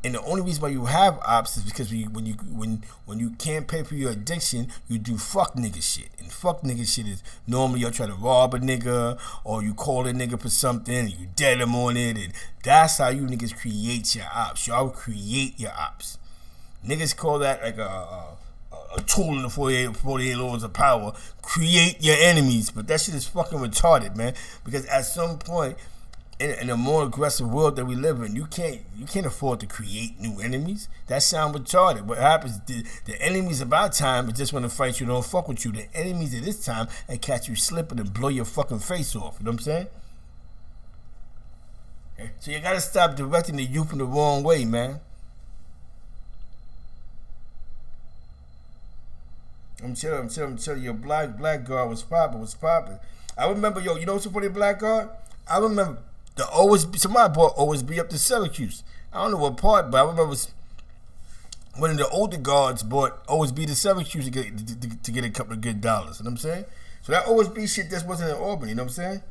and the only reason why you have ops is because when you can't pay for your addiction, you do fuck nigga shit. And fuck nigga shit is normally you'll try to rob a nigga or you call a nigga for something and you dead him on it, and that's how you niggas create your ops. Y'all create your ops. Niggas call that like a tool in the 48 laws of power. Create your enemies, but that shit is fucking retarded, man. Because at some point, in a more aggressive world that we live in, you can't afford to create new enemies. That sound retarded. What happens? The enemies of our time is just want to fight you, don't fuck with you. The enemies of this time and catch you slipping and blow your fucking face off. You know what I'm saying? Okay. So you gotta stop directing the youth in the wrong way, man. I'm telling you, Blackguard was popping. I remember, you know what's so funny, Blackguard? I remember somebody brought OSB up to Syracuse. I don't know what part, but I remember one of the older guards brought OSB to Syracuse to get a couple of good dollars. You know what I'm saying? So that OSB shit just wasn't in Albany. You know what I'm saying?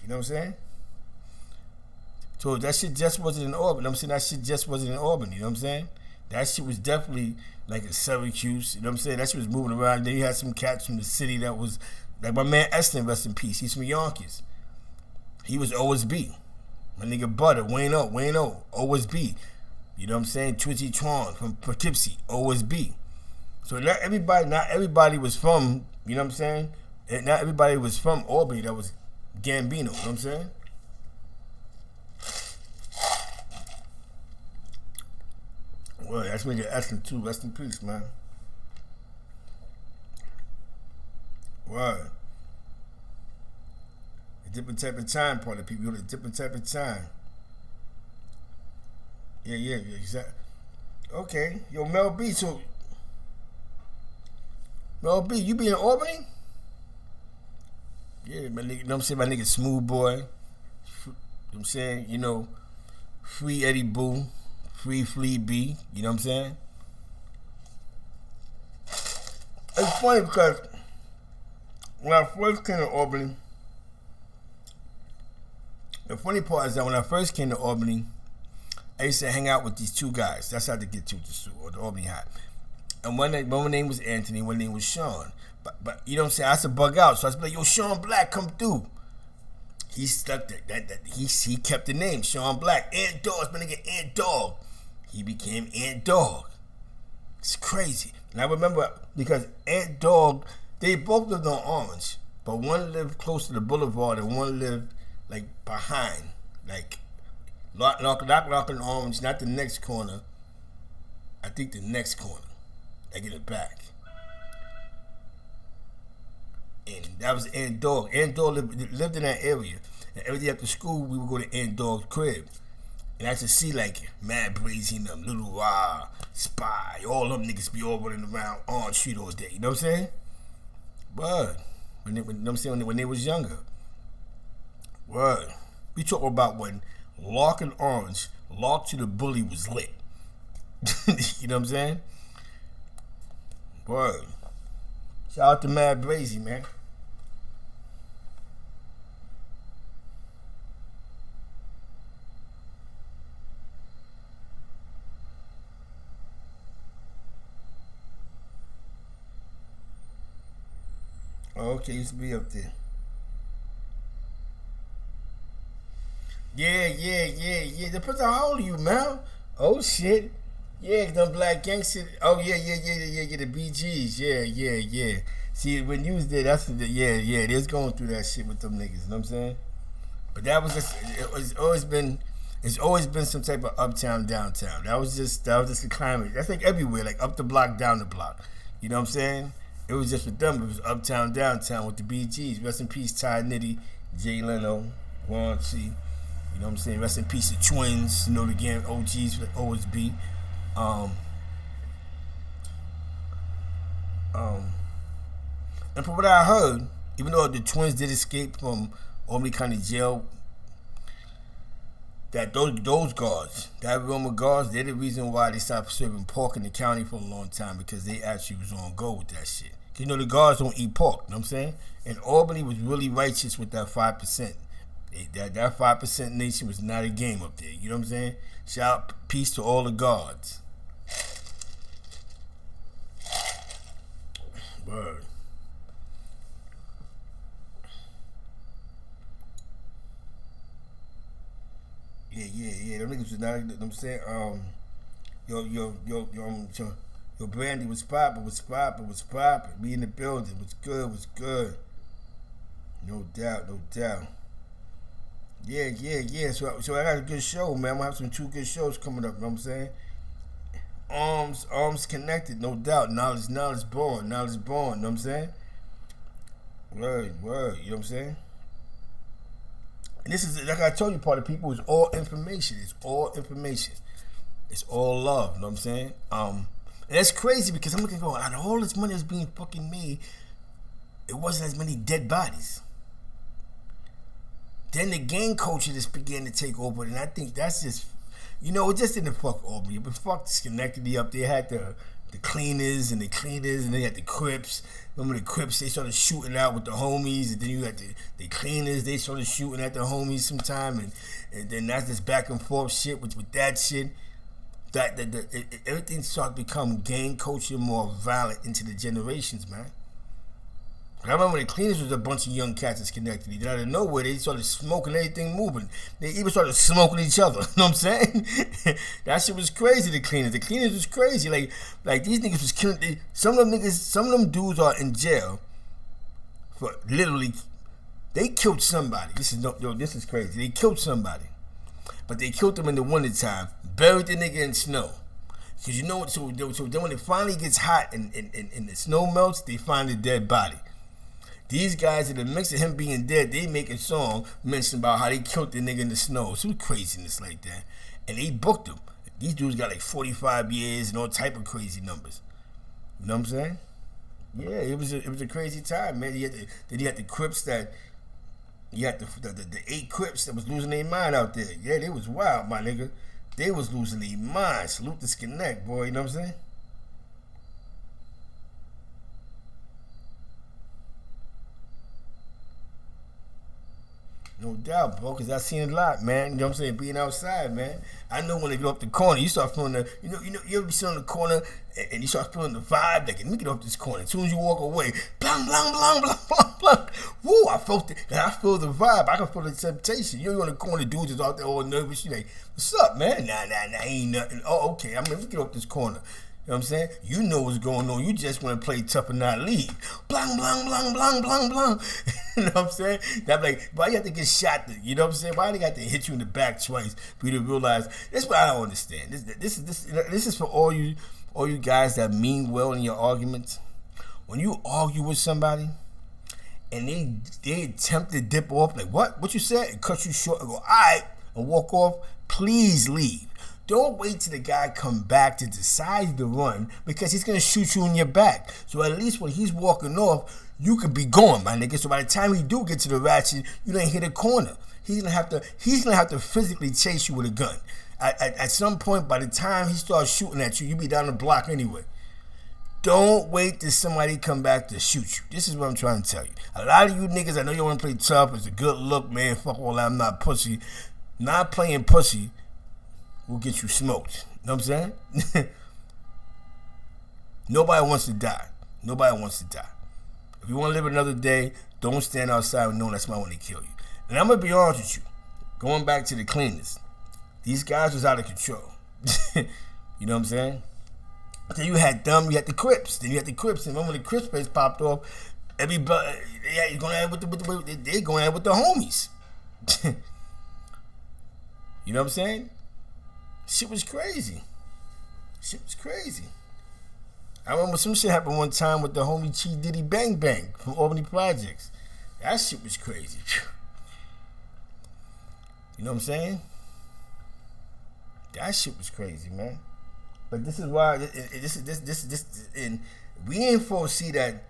You know what I'm saying? So that shit just wasn't in Albany. You know what I'm saying? That shit just wasn't in Albany. You know what I'm saying? That shit was definitely like in Syracuse. You know what I'm saying? That shit was moving around. Then you had some cats from the city that was like my man Eston, rest in peace. He's from Yonkers. He was OSB. My nigga Butter, Wayne O, OSB. You know what I'm saying? Twitchy Twan from Poughkeepsie, OSB. So not everybody was from, you know what I'm saying? And not everybody was from Albany that was Gambino, you know what I'm saying? Well, that's nigga Eston too. Rest in peace, man. Word. A different type of time, part of people. A different type of time. Yeah, exactly. Okay. Yo, Mel B, you be in Albany? Yeah, my nigga, you know what I'm saying? My nigga Smooth Boy. You know what I'm saying? You know, Free Eddie Boo. Free Flea B. You know what I'm saying? It's funny because when I first came to Albany, the funny part is that when I first came to Albany, I used to hang out with these two guys. That's how to get to the Albany High. And one name was Anthony, one name was Sean. But you know what I'm saying? I used to bug out. So I was like, yo, Sean Black, come through. He stuck he kept the name, Sean Black. Ant Dog, my nigga Ant Dog. He became Ant Dog. It's crazy. And I remember because Ant Dog, they both lived on Orange. but one lived close to the boulevard and one lived like behind, like knocking arms, not the next corner. I think the next corner, like in the back. And that was Aunt Dog. Aunt Dog lived in that area. And every day after school, we would go to Aunt Dog's crib. And I used to see like Mad Brazy and them, Little Spy, all them niggas be all running around on street all day. You know what I'm saying? Word. When they was younger. Word. We talk about when Lark and Orange, Lark to the Bully was lit. You know what I'm saying? Word. Shout out to Mad Brazy, man. Oh, okay, used to be up there. Yeah. Depends on how old are you, man. Oh shit. Yeah, them black gangsters. Oh yeah. The BGs. Yeah. See, when you was there, they was going through that shit with them niggas. You know what I'm saying? But that was just. It's always been some type of uptown, downtown. That was just the climate. That's like everywhere, like up the block, down the block. You know what I'm saying? It was just with them. It was uptown, downtown with the BGs. Rest in peace, Ty Nitty, Jay Leno, Juan C. You know what I'm saying? Rest in peace, the Twins. You know the game OGs would always be. And from what I heard, even though the Twins did escape from Albany County Jail, that those guards, that Roma guards, they're the reason why they stopped serving pork in the county for a long time, because they actually was on go with that shit. Cause you know the guards don't eat pork, you know what I'm saying? And Albany was really righteous with that 5%. That 5% nation was not a game up there, you know what I'm saying? Shout out, peace to all the guards. Word. Yeah. Them niggas was not, you know what I'm saying? Your Brandy was poppin'. Me in the building was good. No doubt. Yeah. So I got a good show, man. I'm gonna have some 2 good shows coming up, you know what I'm saying? Arms connected, no doubt. Knowledge born, you know what I'm saying? Word, you know what I'm saying? And this is, like I told you, part of people, is all information. It's all love, you know what I'm saying? And that's crazy because I'm looking going, out of all this money that's being fucking made, it wasn't as many dead bodies. Then the gang culture just began to take over, and I think that's just, you know, it just didn't fuck Albany. But fuck Schenectady up there. Had the cleaners, and then you had the Crips. Remember the Crips, they started shooting out with the homies, and then you had the cleaners, they started shooting at the homies sometime, and then that's this back and forth shit with that shit. Everything started to become gang culture, more violent into the generations, man. I remember the cleaners was a bunch of young cats in Schenectady. Then out of nowhere, they started smoking everything moving. They even started smoking each other. You know what I'm saying? That shit was crazy, the cleaners. The cleaners was crazy. Like these niggas was killing. Some of them dudes are in jail for literally, they killed somebody. This is crazy. They killed somebody. But they killed them in the wintertime. Buried the nigga in snow. Because you know what? So then when it finally gets hot and the snow melts, they find a dead body. These guys, in the mix of him being dead, they make a song mentioning about how they killed the nigga in the snow. Some craziness like that. And they booked him. These dudes got like 45 years and all type of crazy numbers. You know what I'm saying? Yeah, it was a crazy time, man. You had the Crips that, you had the 8 Crips that was losing their mind out there. Yeah, they was wild, my nigga. They was losing their mind. Salute to Connect, boy. You know what I'm saying? No doubt, bro, because I seen a lot, man. You know what I'm saying? Being outside, man. I know when they go up the corner, you start feeling you ever be sitting on the corner and you start feeling the vibe, like, let me get up this corner. As soon as you walk away, blang, blang, blang, blang, blang, blang. Woo, I felt it. And I feel the vibe. I can feel the temptation. You're on the corner, dudes is out there all nervous. You like, what's up, man? Nah, ain't nothing. Oh, okay. Let me get up this corner. know what I'm saying? You know what's going on. You just want to play tough and not leave. Blang, blang, blang, blang, blang, blang. You know what I'm saying? That like, why you have to get shot? You know what I'm saying? Why they got to hit you in the back twice for you to realize? This is what I don't understand. This is for all you guys that mean well in your arguments. When you argue with somebody and they attempt to dip off, like what you said, and cut you short and go, all right, and walk off, please leave. Don't wait till the guy come back to decide to run, because he's gonna shoot you in your back. So at least when he's walking off, you could be gone, my nigga. So by the time he do get to the ratchet, you don't hit a corner. He's gonna have to physically chase you with a gun. At some point, by the time he starts shooting at you, be down the block anyway. Don't wait till somebody come back to shoot you. This is what I'm trying to tell you. A lot of you niggas, I know you want to play tough. It's a good look, man. Fuck all that. I'm not pussy. Not playing pussy will get you smoked. You know what I'm saying? Nobody wants to die. Nobody wants to die. If you want to live another day, don't stand outside knowing that somebody want to kill you. And I'm going to be honest with you. Going back to the cleaners. These guys was out of control. You know what I'm saying? Then you had them, you had the Crips. Then you had the Crips. And when the Crips place popped off, everybody, they're going at it with the homies. You know what I'm saying? Shit was crazy. I remember some shit happened one time with the homie Chi Diddy Bang Bang from Albany Projects. That shit was crazy. You know what I'm saying? That shit was crazy, man. But this is why this and we ain't foresee that.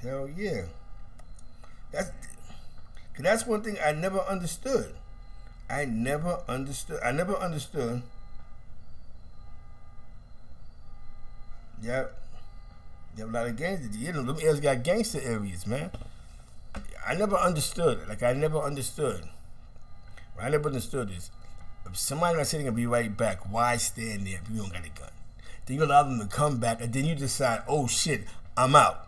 Hell yeah. That's one thing I never understood. I never understood. Yep. You have a lot of gangsters. You know, them areas got gangster areas, man. I never understood. What I never understood is, if somebody not saying they're gonna be right back, why stand there if you don't got a gun? Then you allow them to come back, and then you decide, oh shit, I'm out.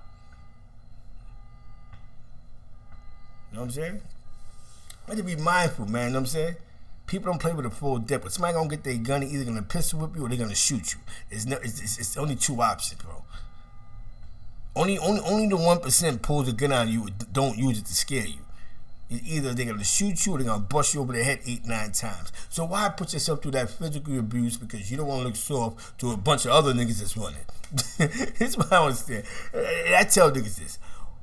You know what I'm saying? You have to be mindful, man. You know what I'm saying? People don't play with a full dip. But somebody gonna get their gun, they're either gonna pistol whip you or they're gonna shoot you. It's only two options, bro. Only the 1% pulls the gun on you and don't use it to scare you. It's either they're gonna shoot you or they're gonna bust you over the head 8-9 times. So why put yourself through that physical abuse because you don't want to look soft to a bunch of other niggas that's running? This is what I understand. I tell niggas this.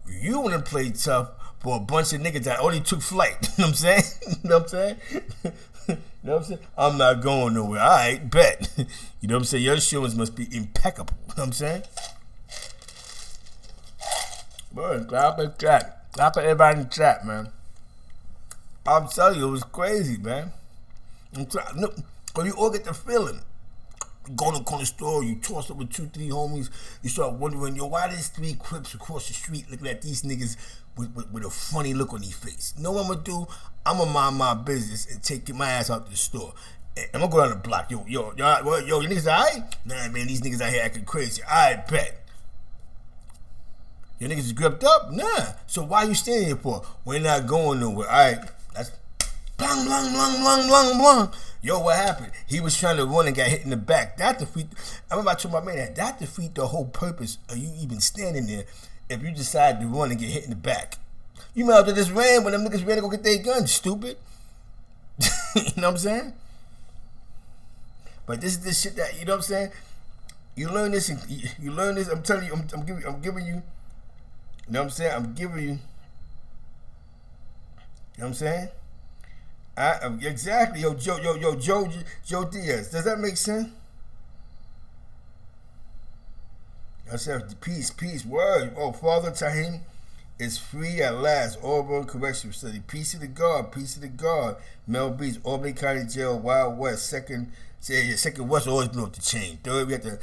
You want to play tough for a bunch of niggas that only took flight. You know what I'm saying? You know what I'm saying? You know what I'm saying? I'm not going nowhere. All right, bet. You know what I'm saying? Your insurance must be impeccable. You know what I'm saying? Bro, clap and chat. Clap at everybody in the chat, man. I'm telling you, it was crazy, man. Because you all get the feeling. You go to the corner store, you toss up with 2-3 homies, you start wondering, yo, why there's 3 Crips across the street looking at these niggas with a funny look on their face? You know what I'm going to do? I'm going to mind my business and take my ass out to the store. And I'm going to go down the block. Yo, you niggas all right? Nah, man, these niggas out here acting crazy. I bet. Your niggas is gripped up? Nah. So why you standing here for? We're not going nowhere. All right. That's blang, blang, blang, blang, blang, blang. Yo, what happened? He was trying to run and got hit in the back. I remember I told my man that defeat the whole purpose of you even standing there if you decide to run and get hit in the back. You might have to just ran when them niggas ran to go get their guns, stupid. You know what I'm saying? But this is the shit that, you know what I'm saying? You learn this, I'm telling you, I'm giving you, you know what I'm saying? I'm giving you, you know what I'm saying? Exactly, Joe Diaz. Does that make sense? I said, peace, word. Oh, Father Tahim is free at last. Auburn Correctional Facility. Peace to the God. Mel Beach, Albany County Jail, Wild West. Second West always been off the chain. Third, we had to,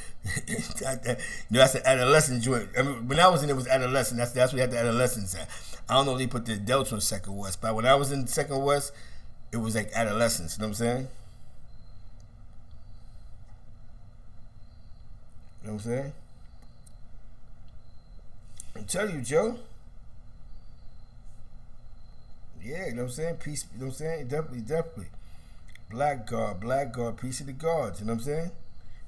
that's the adolescent joint. I mean, when I was in it was adolescent. That's where we had the adolescents at. I don't know if they put the adults on Second West, but when I was in Second West, it was like adolescence, you know what I'm saying? You know what I'm saying? I'm telling you, Joe. Yeah, you know what I'm saying? Peace, you know what I'm saying? Definitely. Black guard, peace of the guards. You know what I'm saying?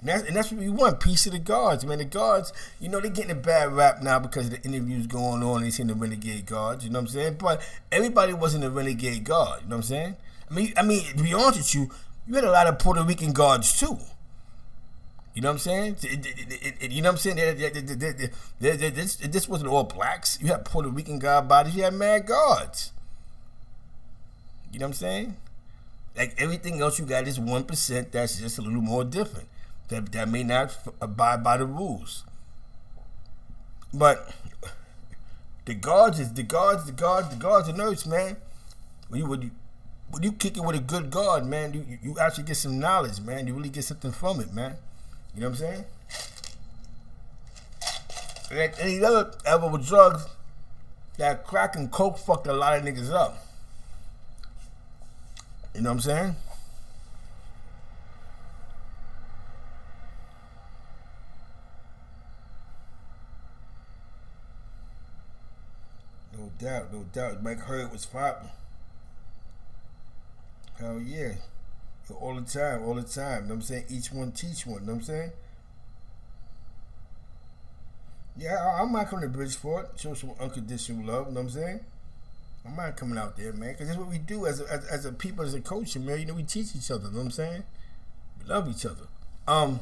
And that's what we want, peace of the guards, man. The guards, you know, they're getting a bad rap now because of the interviews going on. They seen the renegade guards, you know what I'm saying? But everybody wasn't a renegade guard, you know what I'm saying? I mean, to be honest with you, you had a lot of Puerto Rican guards too. You know what I'm saying? You know what I'm saying? This wasn't all blacks. You had Puerto Rican guard bodies. You had mad guards. You know what I'm saying? Like everything else, you got this 1% that's just a little more different. That may not abide by the rules. But the guards are nerds, man. When you kick it with a good guard, man, you actually get some knowledge, man. You really get something from it, man. You know what I'm saying? And these other with drugs, that crack and coke fucked a lot of niggas up. You know what I'm saying? No doubt. Mike Hurd was popping. Hell yeah. All the time. You know what I'm saying? Each one teach one. You know what I'm saying? Yeah, I might come to Bridgeport, show some unconditional love. You know what I'm saying? I might coming out there, man, because that's what we do as a people, as a culture, man. You know, we teach each other. You know what I'm saying? We love each other. And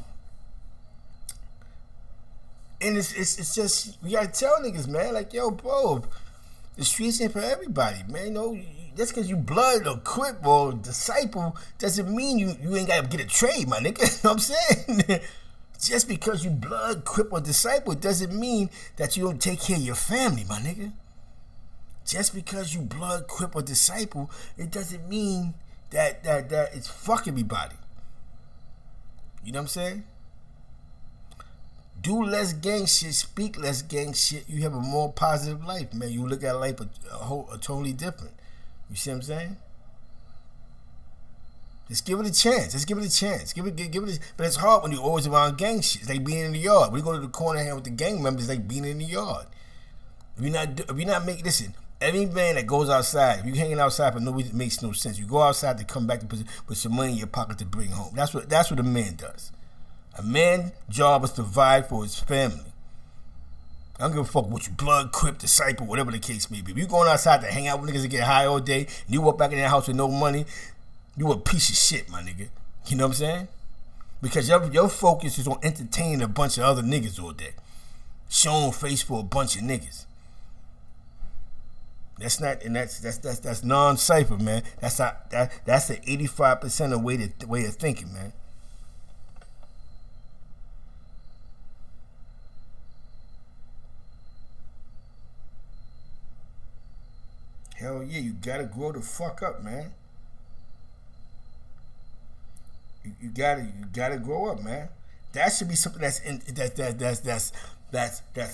it's just, we gotta tell niggas, man, like, yo, bro, the streets ain't for everybody, man. You know, just because you blood or crip or disciple doesn't mean you ain't gotta get a trade, my nigga. You know what I'm saying? Just because you blood, crip, or disciple doesn't mean that you don't take care of your family, my nigga. Just because you blood, crip, or disciple, it doesn't mean that it's fuck everybody. You know what I'm saying? Do less gang shit, speak less gang shit. You have a more positive life, man. You look at life a totally different. You see what I'm saying? Just give it a chance. Give it. But it's hard when you're always around gang shit. It's like being in the yard. When you go to the corner here with the gang members, it's like being in the yard. If you're not making, listen. Every man that goes outside, if you hanging outside for no reason, it makes no sense. You go outside to come back to put some money in your pocket to bring home. That's what a man does. A man's job is to provide for his family. I don't give a fuck what you blood, crip, disciple, whatever the case may be. If you going outside to hang out with niggas and get high all day, and you walk back in that house with no money, you a piece of shit, my nigga. You know what I'm saying? Because your focus is on entertaining a bunch of other niggas all day, showing face for a bunch of niggas. That's not, and that's non-cipher, man. That's the 85% of way of thinking, man. Hell yeah, you gotta grow the fuck up, man. You gotta grow up, man. That should be something that's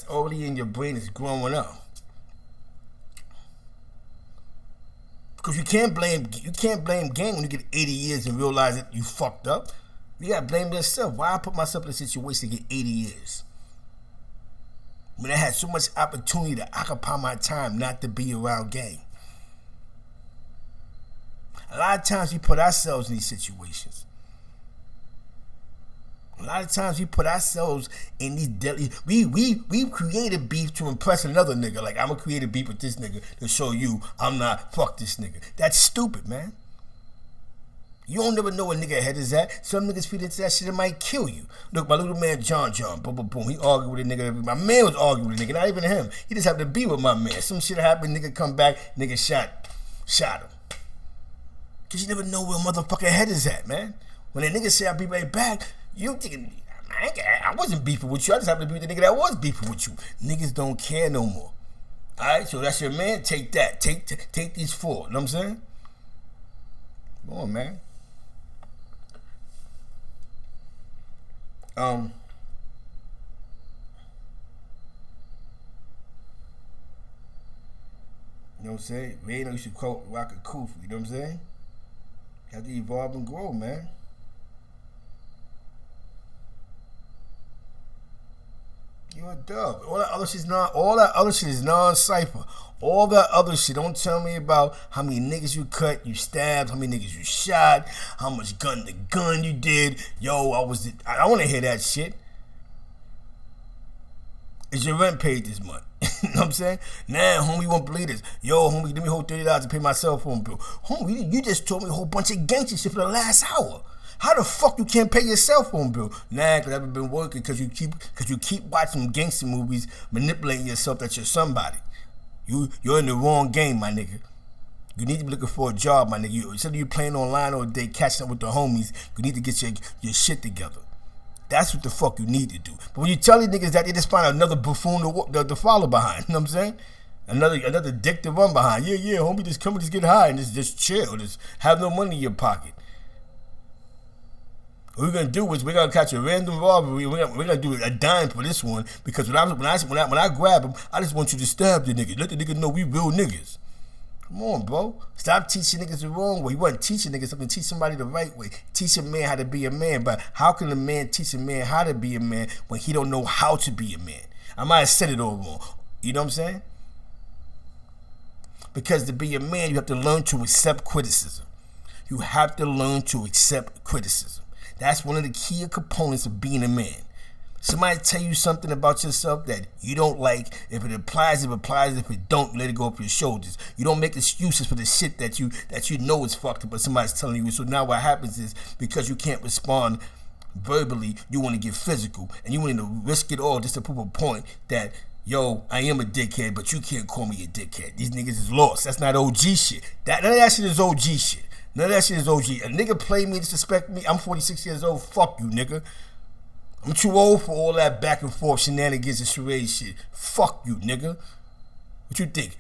already in your brain, is growing up. Because you can't blame gang when you get 80 years and realize that you fucked up. You gotta blame yourself. Why I put myself in a situation to get 80 years? When I had so much opportunity to occupy my time not to be around gang. A lot of times we put ourselves in these situations. A lot of times we put ourselves in these deadly. We created beef to impress another nigga. Like, I'm gonna create a beef with this nigga to show you I'm not, fuck this nigga. That's stupid, man. You don't never know what nigga head is at. Some niggas feed into that shit, it might kill you. Look, my little man John, boom. He argued with a nigga. My man was arguing with a nigga, not even him. He just happened to be with my man. Some shit happened, nigga come back, nigga shot him. Cause you never know where a motherfucker head is at, man. When a nigga say I'll be right back, you thinking, I wasn't beefing with you. I just happened to be with the nigga that was beefing with you. Niggas don't care no more. Alright, so that's your man. Take that. Take these four. You know what I'm saying? Come on, man. You know what I'm saying? Reno used to quote Rock a Kufa. You know what I'm saying? Have to evolve and grow, man. You Dub. All that other shit is non-cipher. All that other shit. Don't tell me about how many niggas you cut, you stabbed, how many niggas you shot, how much gun to gun you did. Yo, I don't want to hear that shit. Is your rent paid this month? You know what I'm saying? Nah, homie, you won't believe this. Yo, homie, let me hold $30 to pay my cell phone bill. Homie, you just told me a whole bunch of gangster shit for the last hour. How the fuck you can't pay your cell phone bill? Nah, cause I haven't been working because you keep watching gangster movies, manipulating yourself that you're somebody. You're in the wrong game, my nigga. You need to be looking for a job, my nigga. Instead of you playing online all day, catching up with the homies, you need to get your shit together. That's what the fuck you need to do. But when you tell these niggas that, they just find another buffoon to follow behind. You know what I'm saying? Another dick to run behind. Yeah, homie, just come and just get high and just chill. Just have no money in your pocket. What we're gonna do is we're gonna catch a random robbery. We're gonna do a dime for this one because when I grab him, I just want you to stab the nigga. Let the nigga know we real niggas. Come on, bro. Stop teaching niggas the wrong way. You wasn't teaching niggas something. Teach somebody the right way. Teach a man how to be a man. But how can a man teach a man how to be a man when he don't know how to be a man? I might have said it all wrong. You know what I'm saying? Because to be a man, you have to learn to accept criticism. You have to learn to accept criticism. That's one of the key components of being a man. Somebody tell you something about yourself that you don't like. If it applies, it applies. If it don't, let it go off your shoulders. You don't make excuses for the shit that you know is fucked up, but somebody's telling you. So now what happens is because you can't respond verbally, you want to get physical, and you want to risk it all just to prove a point that, yo, I am a dickhead, but you can't call me a dickhead. These niggas is lost. That's not OG shit. None of that shit is OG shit. None of that shit is OG. A nigga play me, disrespect me. I'm 46 years old. Fuck you, nigga. I'm too old for all that back and forth shenanigans and charade shit. Fuck you, nigga. What you think?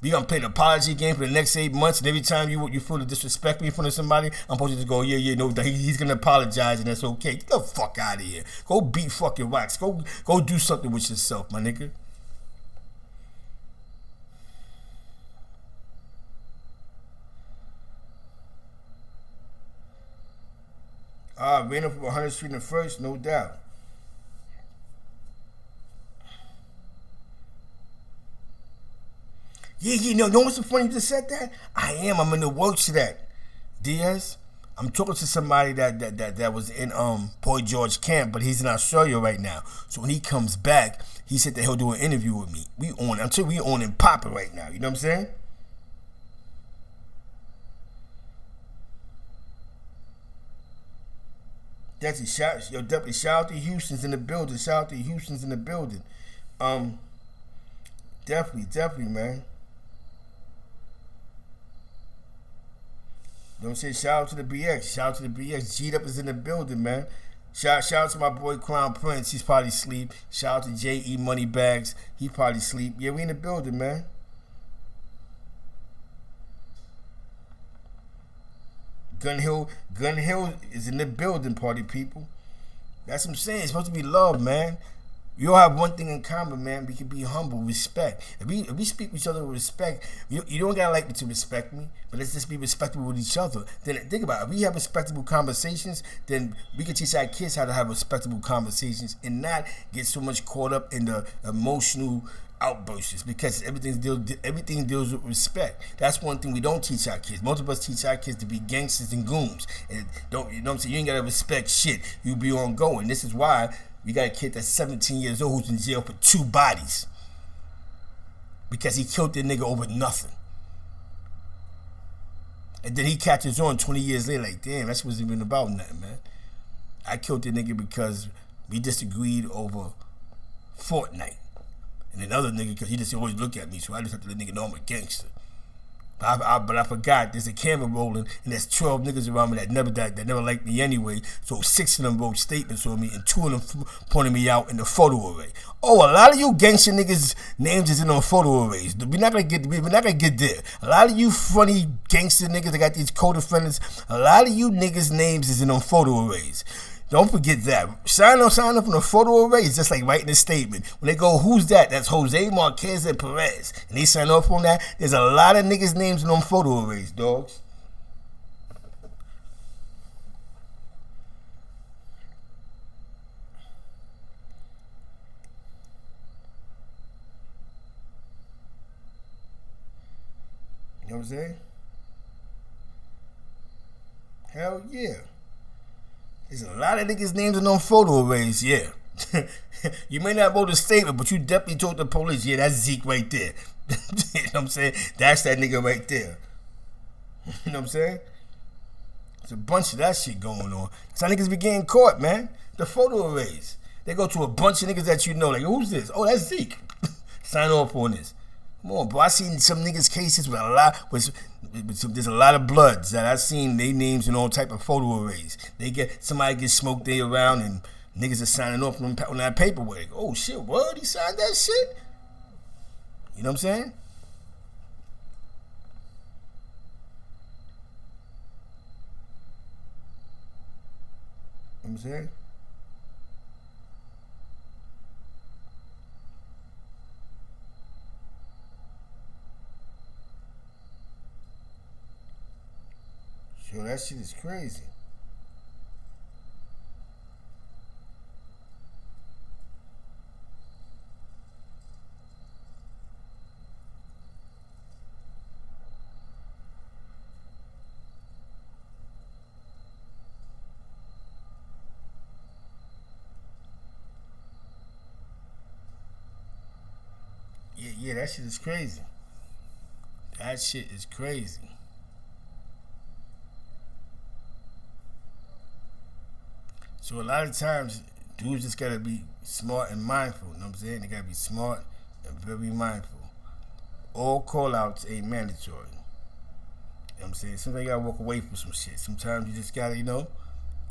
We gonna play the apology game for the next 8 months, and every time you feel to disrespect me in front of somebody, I'm supposed to just go, yeah, no, he's gonna apologize and that's okay. Get the fuck out of here. Go beat fucking rocks. Go do something with yourself, my nigga. Ran up from 100th Street in the first, no doubt. Yeah, you know what's so funny you just said that? I'm in the works of that. Diaz, I'm talking to somebody that was in Boy George camp, but he's in Australia right now. So when he comes back, he said that he'll do an interview with me. We on and popping right now, you know what I'm saying? That's a shout. Yo, definitely shout out to Houston's in the building. Definitely, man. Don't say shout out to the BX. G'd up is in the building, man. Shout out to my boy Crown Prince. He's probably asleep. Shout out to J.E. Moneybags. He probably asleep. Yeah, we in the building, man. Gun Hill is in the building, party people. That's what I'm saying. It's supposed to be love, man. We all have one thing in common, man. We can be humble, respect. If we speak with each other with respect, you don't gotta like me to respect me, but let's just be respectful with each other. Then think about it. If we have respectable conversations, then we can teach our kids how to have respectable conversations and not get so much caught up in the emotional outbursts, because everything deals with respect. That's one thing we don't teach our kids. Most of us teach our kids to be gangsters and goons. And you know what I'm saying? You ain't gotta respect shit. You be ongoing. This is why we got a kid that's 17 years old who's in jail for 2 bodies. Because he killed that nigga over nothing. And then he catches on 20 years later like, damn, that wasn't even about nothing, man. I killed that nigga because we disagreed over Fortnite. And then other nigga, because he just always look at me, so I just have to let nigga know I'm a gangster. But I forgot there's a camera rolling, and there's 12 niggas around me that never liked me anyway. So 6 of them wrote statements on me, and 2 of them pointed me out in the photo array. Oh, a lot of you gangster niggas' names is in on photo arrays. We're not gonna get there. A lot of you funny gangster niggas that got these co-defendants, a lot of you niggas' names is in on photo arrays. Don't forget that. Sign up on the photo array. It's just like writing a statement. When they go, who's that? That's Jose Marquez and Perez. And they sign off on that. There's a lot of niggas' names in them photo arrays, dogs. know what I'm saying? Hell yeah. There's a lot of niggas' names in them photo arrays, yeah. You may not vote a statement, but you definitely told the police, yeah, that's Zeke right there. You know what I'm saying? That's that nigga right there. You know what I'm saying? There's a bunch of that shit going on. Some niggas be getting caught, man. The photo arrays. They go to a bunch of niggas that you know, like, who's this? Oh, that's Zeke. Sign off on this. Come on, bro. I seen some niggas' cases with a lot, there's a lot of bloods that I seen their names in all type of photo arrays. Somebody gets smoked there around and niggas are signing off on that paperwork. Oh shit, what? He signed that shit? You know what I'm saying? You know what I'm saying? Yo, that shit is crazy. Yeah, that shit is crazy. That shit is crazy. So a lot of times, dudes just gotta be smart and mindful. You know what I'm saying? They gotta be smart and very mindful. All call outs ain't mandatory. You know what I'm saying? Sometimes you gotta walk away from some shit. Sometimes you just gotta,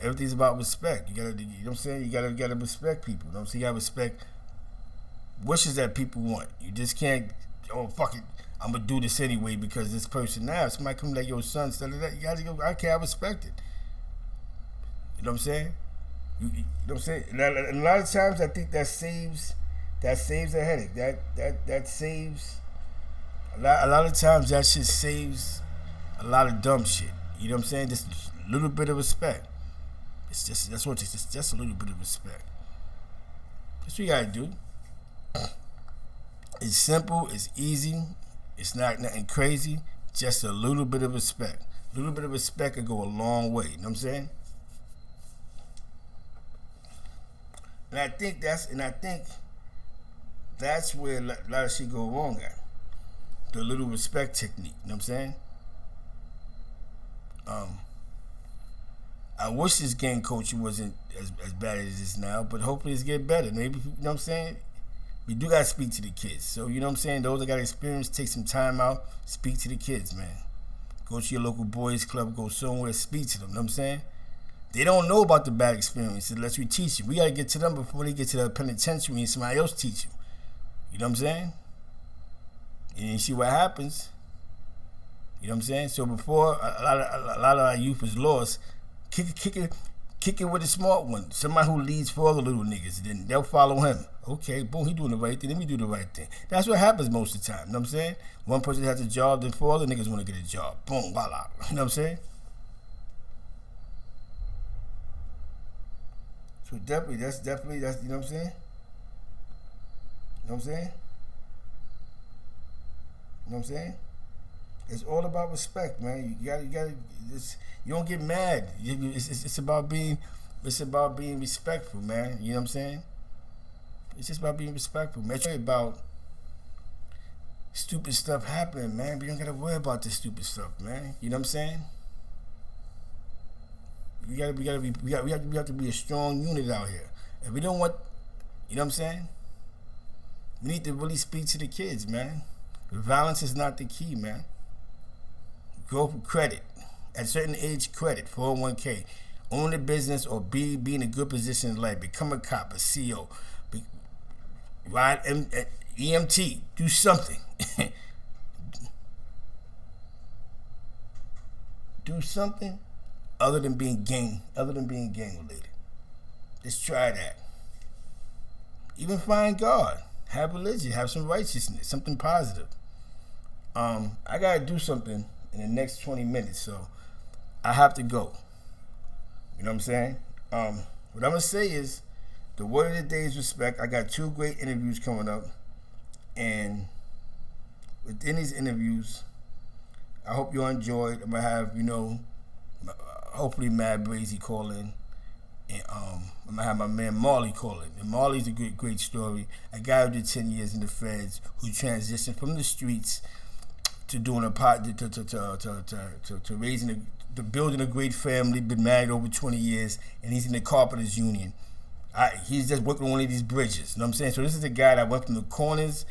everything's about respect. You know what I'm saying? You gotta respect people. You know what I'm saying? You gotta respect wishes that people want. You just can't, oh fuck it, I'm gonna do this anyway because this person now. Somebody come like your son, stuff like that. You gotta go, okay, I respect it. You know what I'm saying? You know what I'm saying? And a lot of times I think that saves a headache. That saves a lot of times that shit saves a lot of dumb shit. You know what I'm saying? Just a little bit of respect. It's just a little bit of respect. That's what you gotta do. It's simple, it's easy, it's not nothing crazy, just a little bit of respect. A little bit of respect could go a long way, you know what I'm saying? And I think that's where a lot of shit go wrong at. The little respect technique, you know what I'm saying? I wish this game coaching wasn't as bad as it is now, but hopefully it's getting better. Maybe, you know what I'm saying? We do gotta speak to the kids. So, you know what I'm saying? Those that got experience, take some time out, speak to the kids, man. Go to your local boys club, go somewhere, speak to them, you know what I'm saying? They don't know about the bad experience unless we teach them. We gotta get to them before they get to the penitentiary and somebody else teach them. You know what I'm saying? And you see what happens. You know what I'm saying? So before a lot of our youth is lost, kick it with a smart one. Somebody who leads for other little niggas. Then they'll follow him. Okay, boom, he doing the right thing. Let me do the right thing. That's what happens most of the time. You know what I'm saying? One person has a job, then four other niggas want to get a job. Boom, voila. You know what I'm saying? So definitely, that's you know what I'm saying? You know what I'm saying? You know what I'm saying? It's all about respect, man. You gotta. You don't get mad. It's about being respectful, man. You know what I'm saying? It's just about being respectful, man. It's about stupid stuff happening, man. But you don't gotta worry about this stupid stuff, man. You know what I'm saying? We have to be a strong unit out here. If we don't want, you know what I'm saying? We need to really speak to the kids, man. Violence is not the key, man. Go for credit. At a certain age, credit, 401k. Own a business or be in a good position in life. Become a cop, a CO. Ride EMT. Do something. Do something other than being gang related. Just try that. Even find God. Have religion. Have some righteousness. Something positive. I gotta do something in the next 20 minutes, so I have to go. You know what I'm saying? What I'm gonna say is the word of the day is respect. I got 2 great interviews coming up, and within these interviews, I hope you enjoyed. I'm gonna have, hopefully Mad Brazy call in. And I'm gonna have my man Marley call in. And Marley's a great story. A guy who did 10 years in the feds, who transitioned from the streets to doing a pot to raising to building a great family. Been married over 20 years, and he's in the Carpenters Union. He's just working on one of these bridges. You know what I'm saying? So this is a guy that went from the corners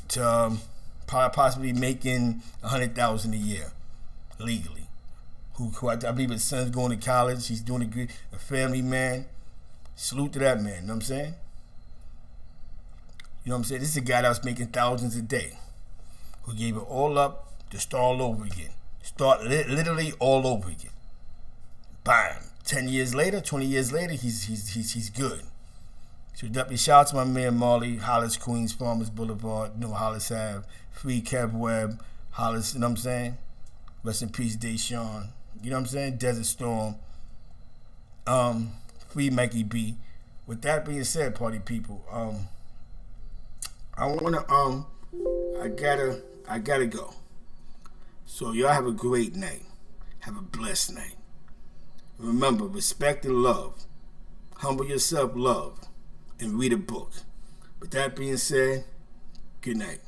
to possibly making $100,000 a year legally. Who I believe his son's going to college. He's doing a family man. Salute to that man. You know what I'm saying? You know what I'm saying? This is a guy that was making thousands a day, who gave it all up to start all over again. Start literally all over again. Bam. 10 years later, 20 years later, he's good. So definitely shout out to my man Marley, Hollis, Queens, Farmers Boulevard, Hollis Ave, Free Kev Webb, Hollis, you know what I'm saying? Rest in peace, Deshaun. You know what I'm saying? Desert Storm. Free Mikey B. With that being said, party people, I gotta go. So y'all have a great night. Have a blessed night. Remember, respect and love. Humble yourself, love, and read a book. With that being said, good night.